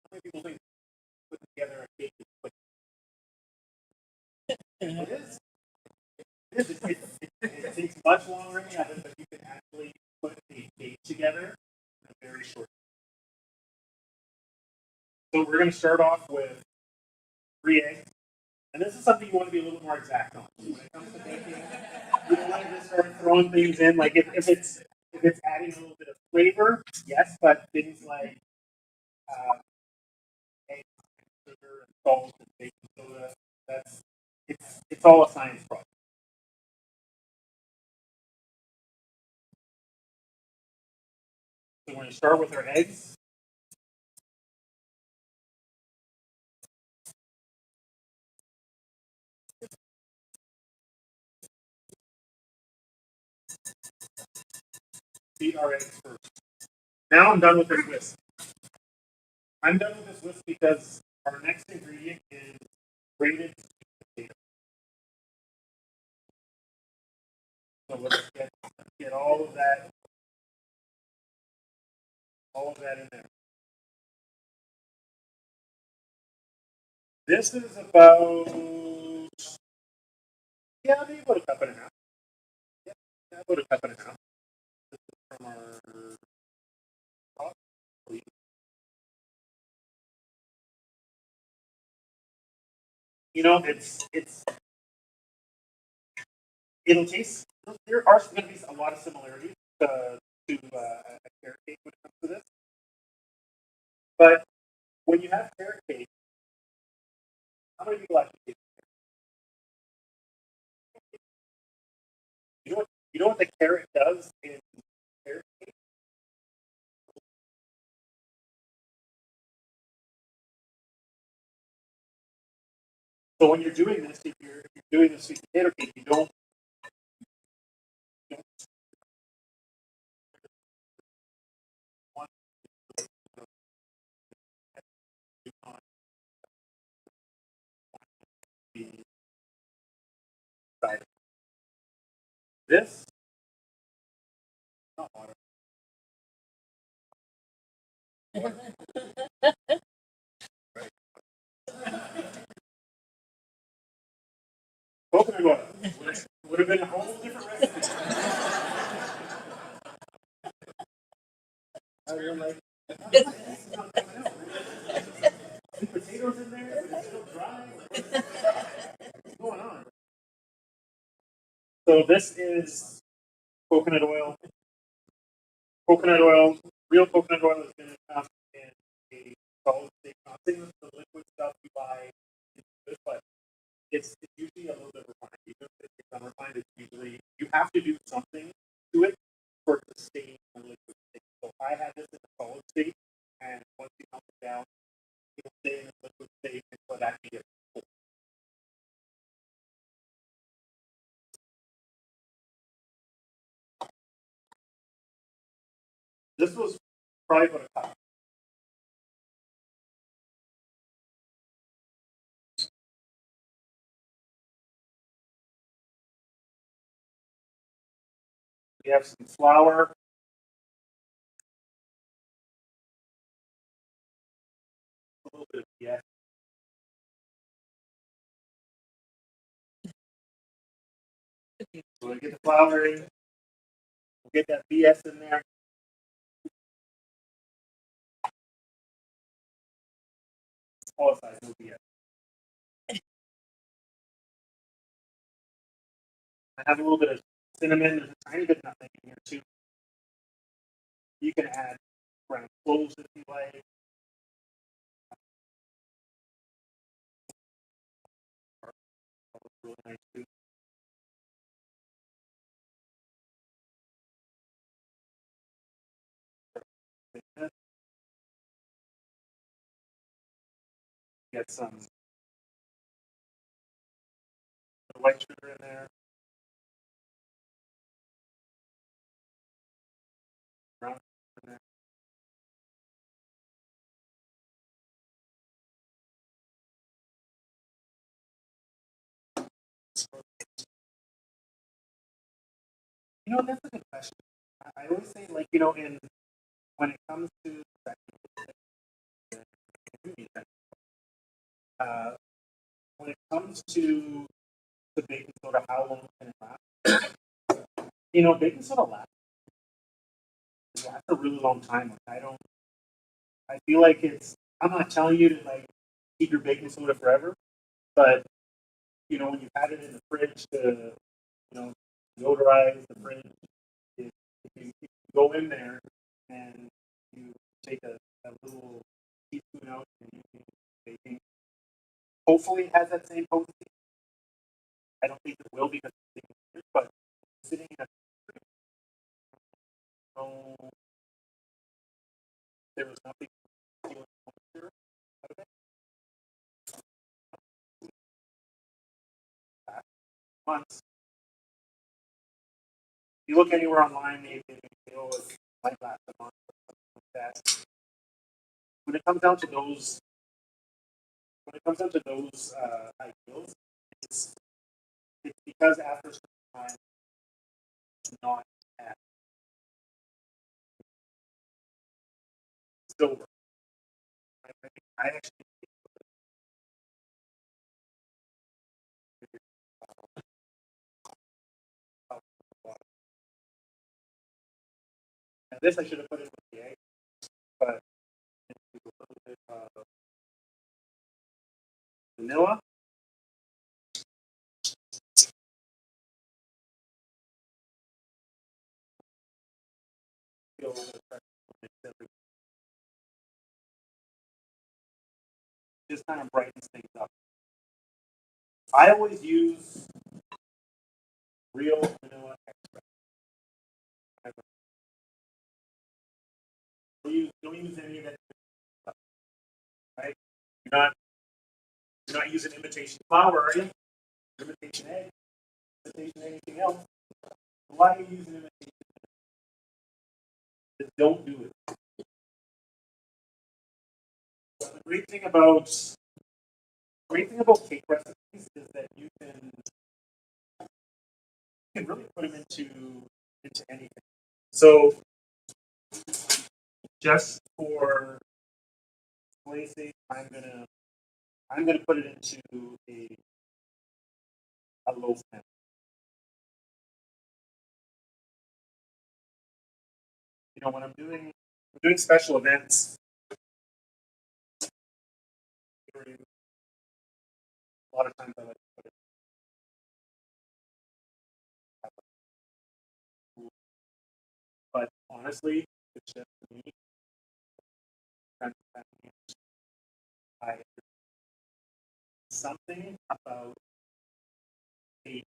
How many people think putting together a cake is quick? It is. It takes much longer in the oven, but you can actually put a cake together in a very short time. So we're going to start off with 3 eggs. And this is something you want to be a little more exact on. When it comes to baking, you don't want to just start throwing things in. Like if it's adding a little bit of flavor, yes, but things like eggs, sugar, and salt, and baking soda, it's all a science project. So we're going to start with our eggs. Beat our eggs first. Now I'm done with this whisk. I'm done with this whisk because our next ingredient is grated potato. So let's get all of that in there. This is about maybe about a cup and a half. Yeah, about a cup and a half. This is from our pot. You know, it's it'll taste. There are going to be a lot of similarities to a carrot cake when it comes to this, but when you have carrot cake, how many people actually taste it? You know what the carrot does in carrot cake? So when you're doing this, if you're doing a sweet potato cake, you don't want the side. This, not water. Coconut oil would have been a whole different recipe. I don't like. The potatoes in there, but it's still dry. What's going on? So this is coconut oil. Coconut oil, real coconut oil has been found in a solid state, not saying that the liquid stuff you buy is good, but it's usually a little bit refined. Even if it's unrefined, it's usually you have to do something to it for it to stay in a liquid state. So I had this in a solid state, and once you melt it down, it'll stay in a liquid state until it actually gets cold. This was probably about a cup. We have some flour. A little bit of BS. So we get the flour in. We'll get that BS in there. All sides, no BS. I have a little bit of cinnamon. There's a tiny bit of nothing in here too. You can add ground cloves if you like. Really nice too. Get some white sugar in there. Brown sugar in there. That's a good question. I always say, like, when it comes to uh, when it comes to the baking soda, how long can it last? Baking soda lasts a really long time. Like, I feel like I'm not telling you to like keep your baking soda forever, but when you've had it in the fridge to, deodorize the fridge, if you go in there and you take a little teaspoon out and you baking, hopefully it has that same potency. I don't think it will because it's sitting in the fridge, but sitting in a fridge, no, there was nothing moisture out of it. Months. If you look anywhere online, maybe it might last a month or something like that. When it comes down to those, ideals, it's because after some time, it's not as silver. I actually and this I should have put in with the egg, but a little bit of vanilla, feel a little bit of pressure to mix everything. Just kind of brightens things up. I always use real vanilla extract. Don't use any of that stuff, right? You're not using imitation flour, are you? Imitation egg, imitation anything else. Why are you using imitation? Just don't do it. The great thing about cake recipes is that you can really put them into anything. So just for display sake, I'm gonna put it into a loaf pan. You know, when I'm doing special events, a lot of times I like to put it. But honestly, it's just me. I something about cake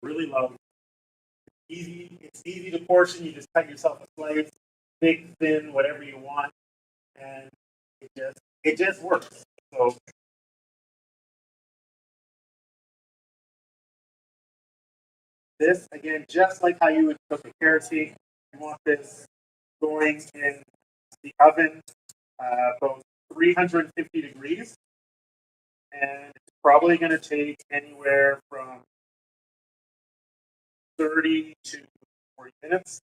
I really love. It's easy to portion. You just cut yourself a slice, big, thin, whatever you want, and it just works. So this again, just like how you would cook a carrot cake, you want this going in the oven about 350 degrees, and it's probably going to take anywhere from 30 to 40 minutes.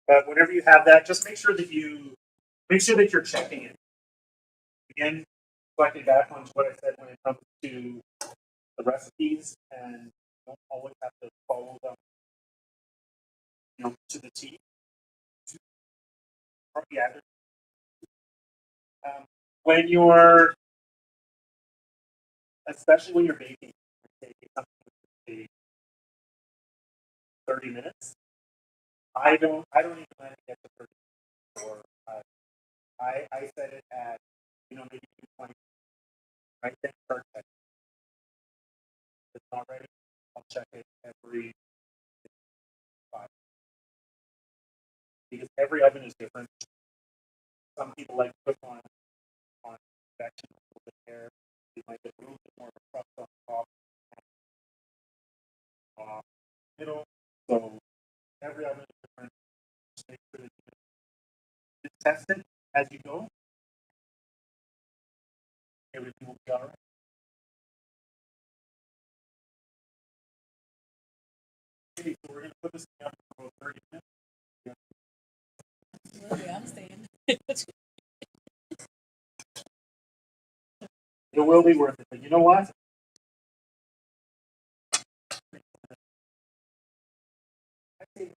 But whenever you have that, just make sure that you're checking it. Again, reflecting back on what I said when it comes to the recipes, and you don't always have to follow them, to the T. Yeah. When you're, especially when you're baking, taking something 30 minutes. I don't even let it get to 30 or I set it at maybe 20. Right then start checking. If it's not ready, I'll check it every 5. Because every oven is different. Some people like to cook on convection a little bit there. They might get a little bit more of a crust on top. So every oven is different. Just make sure that you test it as you go. Everything will be all right. Okay, so we're going to put this thing up for about 30 minutes. Yeah, I'm staying. It will be worth it. But you know what?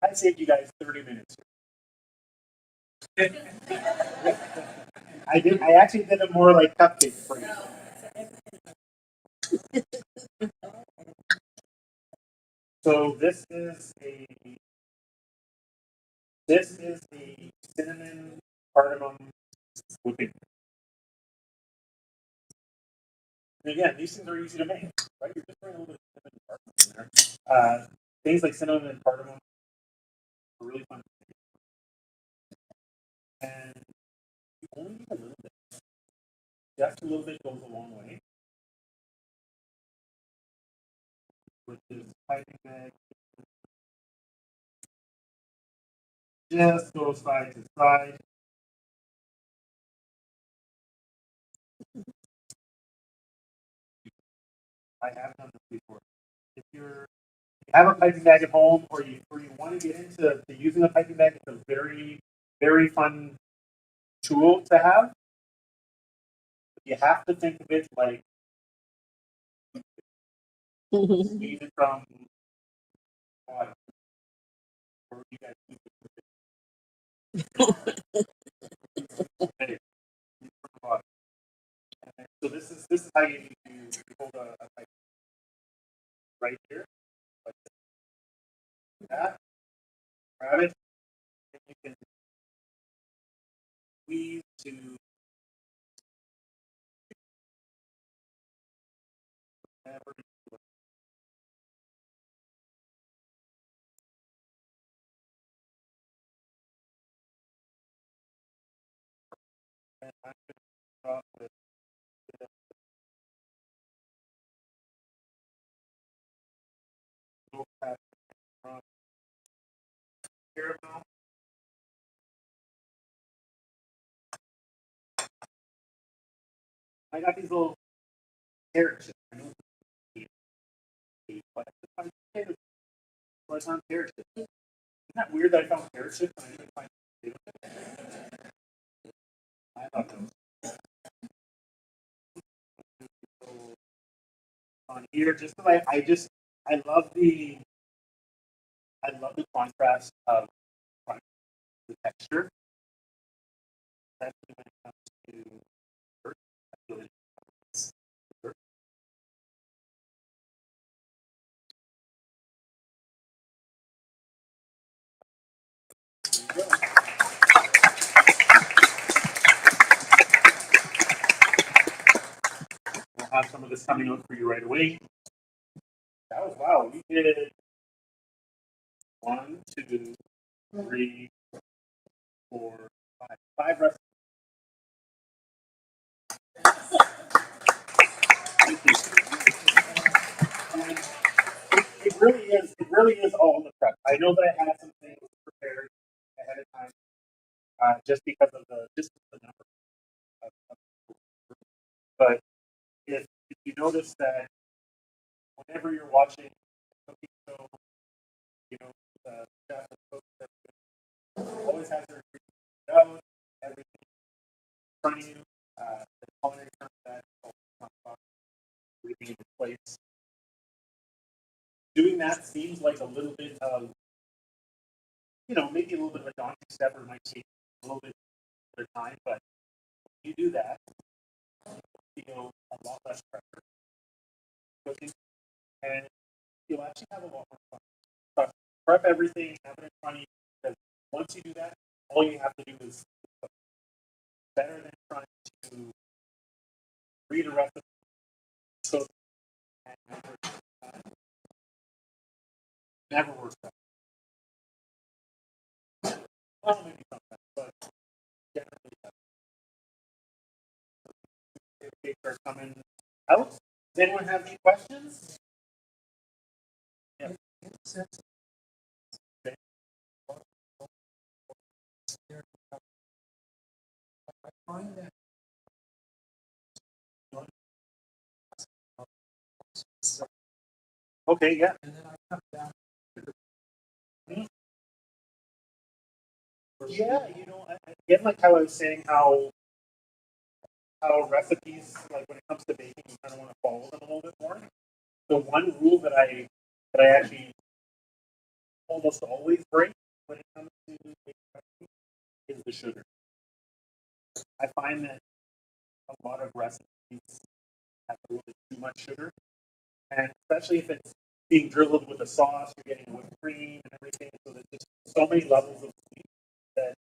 I saved you guys 30 minutes. I actually did it more like cupcakes for you. So this is a cinnamon cardamom whipping. And again, these things are easy to make, right? You're just throwing a little bit of cinnamon and cardamom in there. Things like cinnamon and cardamom are really fun. And you only need a little bit. Just a little bit goes a long way. With this piping bag, just goes side to side. I have done this before. If you have a piping bag at home, or you want to get into using a piping bag, it's a very, very fun tool to have. You have to think of it like squeeze it from water. Or you guys use it from water. So this is how you need to hold a pipe right here. Like grab it, and you can squeeze to whatever. And I'm going to drop with little pat from caramel. I got these little carrot chips. I know it's but I just find potato chips. Well, it's not carrot chips. Isn't that weird that I found carrot chips and I didn't find potato chips? I thought those. So on here, just because I love the contrast of the texture, especially when it comes to dessert. I feel it's dessert. There you go. We'll have some of this coming out for you right away. That was wow. We did 1, 2, 3, 4, 5 recipes. Thank you. It really is all in the prep. I know that I had some things prepared ahead of time, just because of the number of but if you notice that whenever you're watching a cooking show, you know, the chef and cook always has their ingredients out, everything in front of you, the culinary term that everything in place. Doing that seems like a little bit of, maybe a little bit of a daunting step, or it might take a little bit of time, but when you do that, you feel a lot less pressure cooking, and you'll actually have a lot more fun. But prep everything, have it in front of you, because once you do that, all you have to do is cook. Better than trying to read a recipe, cook, and never works out. Well, maybe sometimes, but generally, cakes are coming out. Does anyone have any questions? Yeah. Okay. I find that okay, yeah. And then I come down. Yeah, again, like how I was saying, how recipes, like when it comes to baking, you kind of want to follow them a little bit more. The one rule that I actually almost always break when it comes to baking recipes is the sugar. I find that a lot of recipes have a little bit too much sugar, and especially if it's being drizzled with a sauce, you're getting whipped cream and everything. So there's just so many levels of sweet that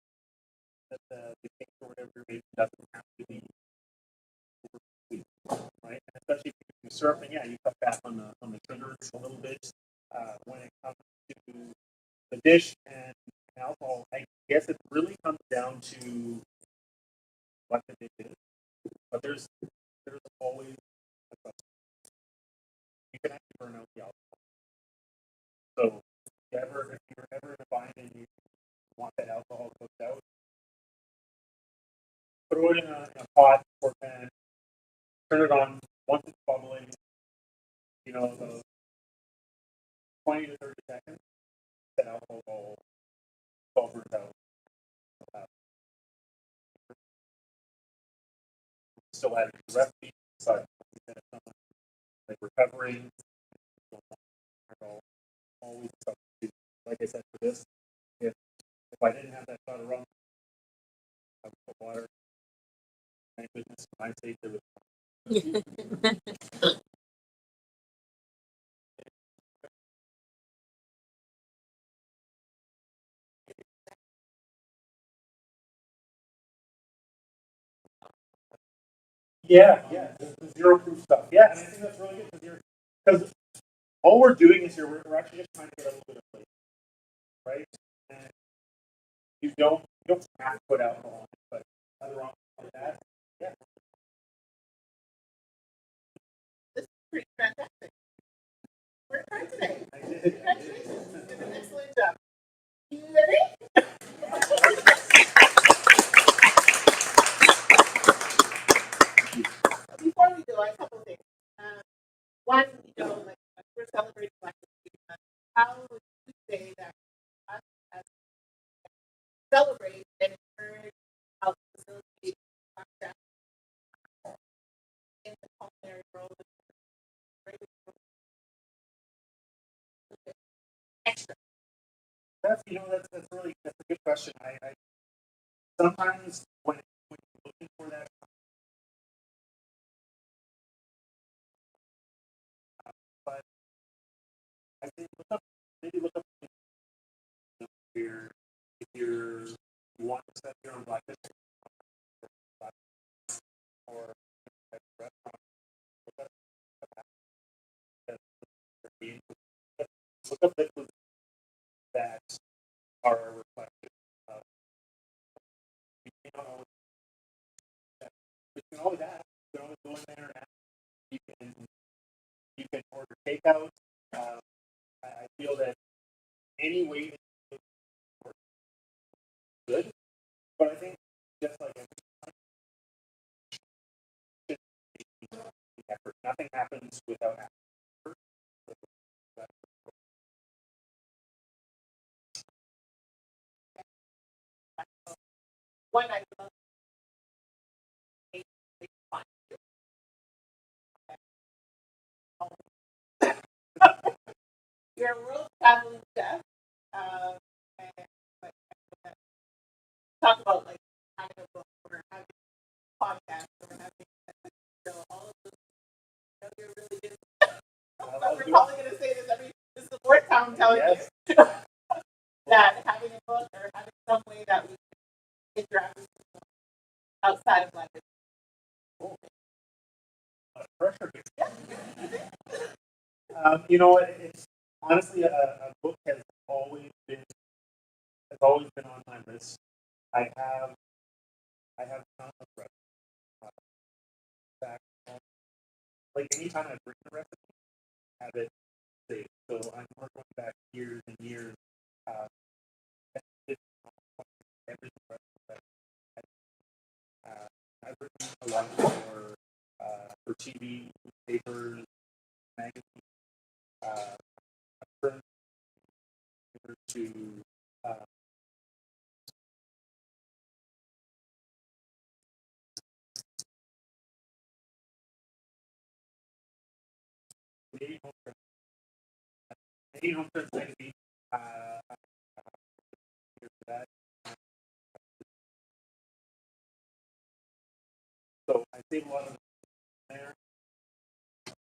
the cake or whatever you're making doesn't have to be sweet, right? And especially if you're using syrup, and yeah, you cut back on the sugar a little bit when it comes to the dish and alcohol. I guess it really comes down to what the dish is, but there's always you can actually burn out the alcohol. So if you're ever in a bind and you want that alcohol cooked out, throw it in a pot or pan, turn it on once it's bubbling, the 20 to 30 seconds, that alcohol bubbles out. Still adding the recipe, but like recovering, always substitute. Like I said, for this, if I didn't have that shot of rum, I would put water. Thank goodness, my sake, there was Yeah, the zero proof stuff. Yeah, and I think that's really good because all we're doing is here, we're actually just trying to get a little bit of flavor, right? And you don't have to put alcohol in it, but nothing wrong with that. Yeah. This is pretty fantastic. We're trying today. I did. Congratulations. You did an excellent job. You ready? Before we go, a couple things. One, like we're celebrating Black History Month. How would you say that us as celebrate and encourage how to facilitate contact in the culinary world? Extra. That's that's a good question. I sometimes when you're looking for that, but I think maybe look up your if you want to set your own Black History or at a restaurant, look up look up liquids that are a reflection of you can always you can always ask, you can always go in there and ask. You can order takeout. I feel that any way that you work is good, but I think just like effort, nothing happens without effort. One, I love fun. You're a world traveling chef. And like, talk about like having a book or having a podcast or having so all of those. You're really good. We're probably going to say this is the fourth time I'm telling you that having a book or having some way that we can interact with people outside of like Pressure. It's honestly a book has always been on my list. I have tons of recipes. Back home. Like anytime I've written a recipe, I have it saved. So I'm going back years and years. Every recipe I've written a lot for TV, papers, magazines. I've written to Canadian Home Trends magazine. Here for that. So I save a lot of there.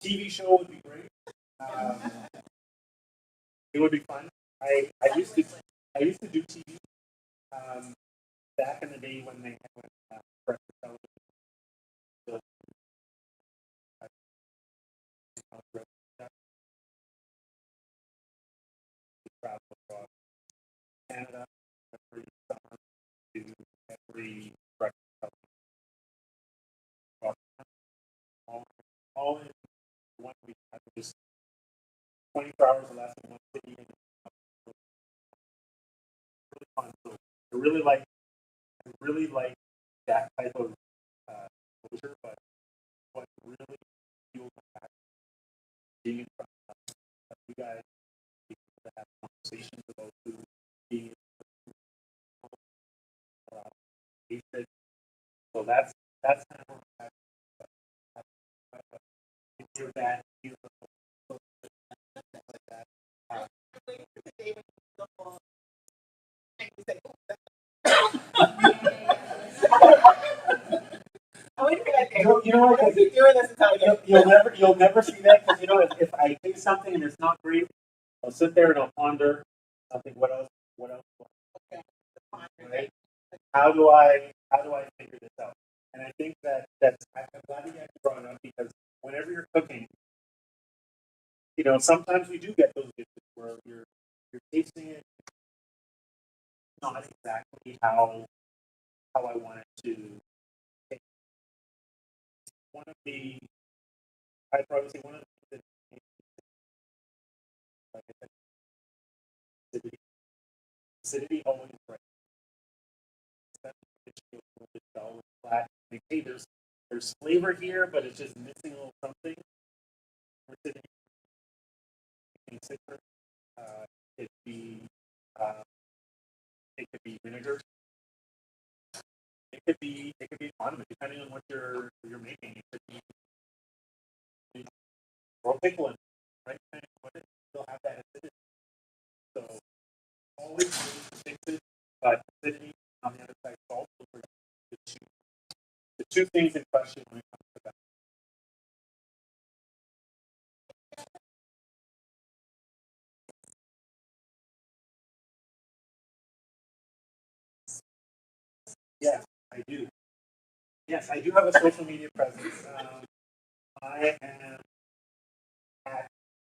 TV show would be great. It would be fun. I used to do TV back in the day when they had breakfast television. So, travel across Canada every summer to every breakfast television. All in one week. I was just 24 hours or less in one city. And really fun. So I really like that type of exposure, but what really fueled my passion being in front of you guys, to have conversations about food, being tasted. So that's kind of what I hear that, like that. You know what? You'll never see that because if I do something and it's not great, I'll sit there and I'll ponder. I'll think, what else? Right? How do I figure this out? And I think I'm glad you guys brought it up because whenever you're cooking, sometimes we do get those dishes where you're tasting it not exactly how I want it to taste. I'd probably say one of the things that, like I said, acidity always breaks. Especially if it's a little bit dull and flat. Like, hey, there's flavor here, but it's just missing a little something. We're sitting in citrus. It could be uh, it could be vinegar. It could be condiment, depending on what you're making. It could be or pickle in, right? And what it still have that acidity. So always use the fixes, but acidity on the other side, salt. Those are the two things in question when it comes to that. Yes, I do. Yes, I do have a social media presence. I am at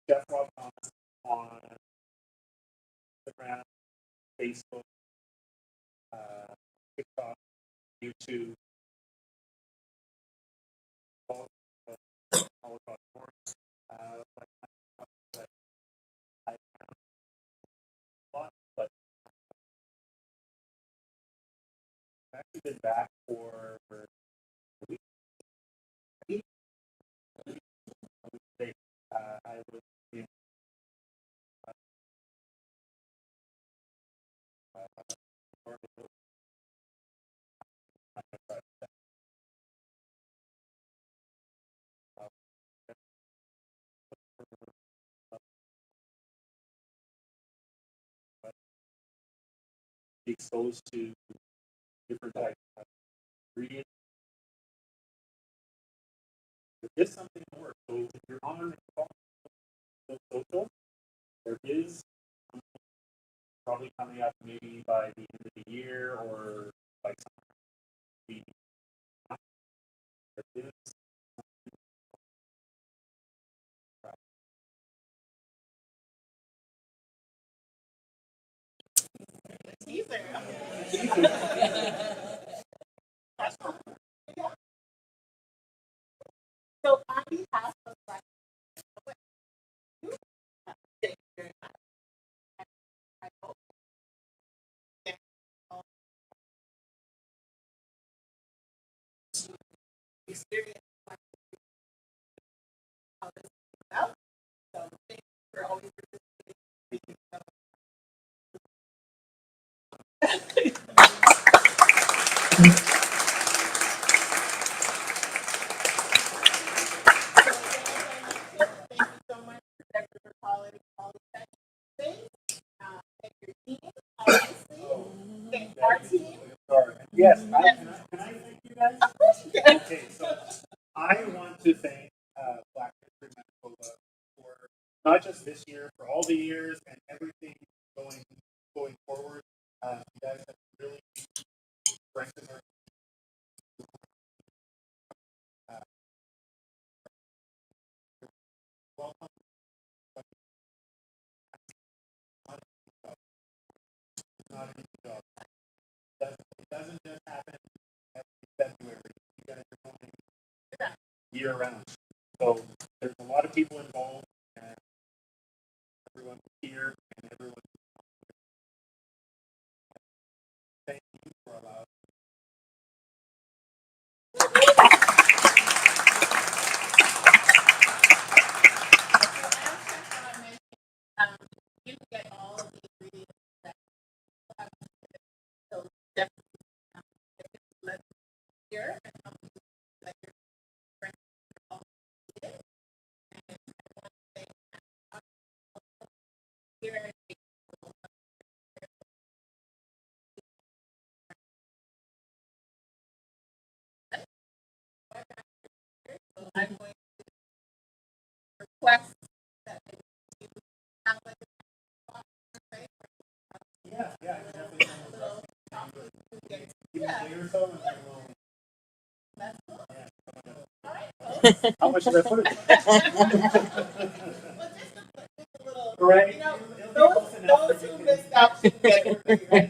Jeff Rob Thomas on Instagram, Facebook, TikTok, YouTube, all across the board. But I have a lot, but I've actually been back for a week. I was in exposed to different types of ingredients. There is something in the works. So if you're on social, there is probably coming up maybe by the end of the year or by summer. There is Teaser. So on behalf of Black thank you very much. I hope that all experience how this is out. So thank you for always thank you so much, Dr. Polytech. Thank your team, obviously. Thank our team. Yes, can I thank you guys? Of course you can. Okay, so I want to thank Black History Manitoba for not just this year, for all the years and everything going forward. You guys have really strengthened our welcome. It's not an easy job. It doesn't just happen every February. You guys are going year round. So there's a lot of people involved and everyone here and everyone. Thank you for allowing. You get all of the ingredients that you have. So definitely let's hear and help you let your friends all see it. And I want to say here and so I'm going to request that you have like a Yeah, definitely. little Give me a day or so and then we'll How much did I put it? Well, just a little, Right. you know, those who missed out should get their food right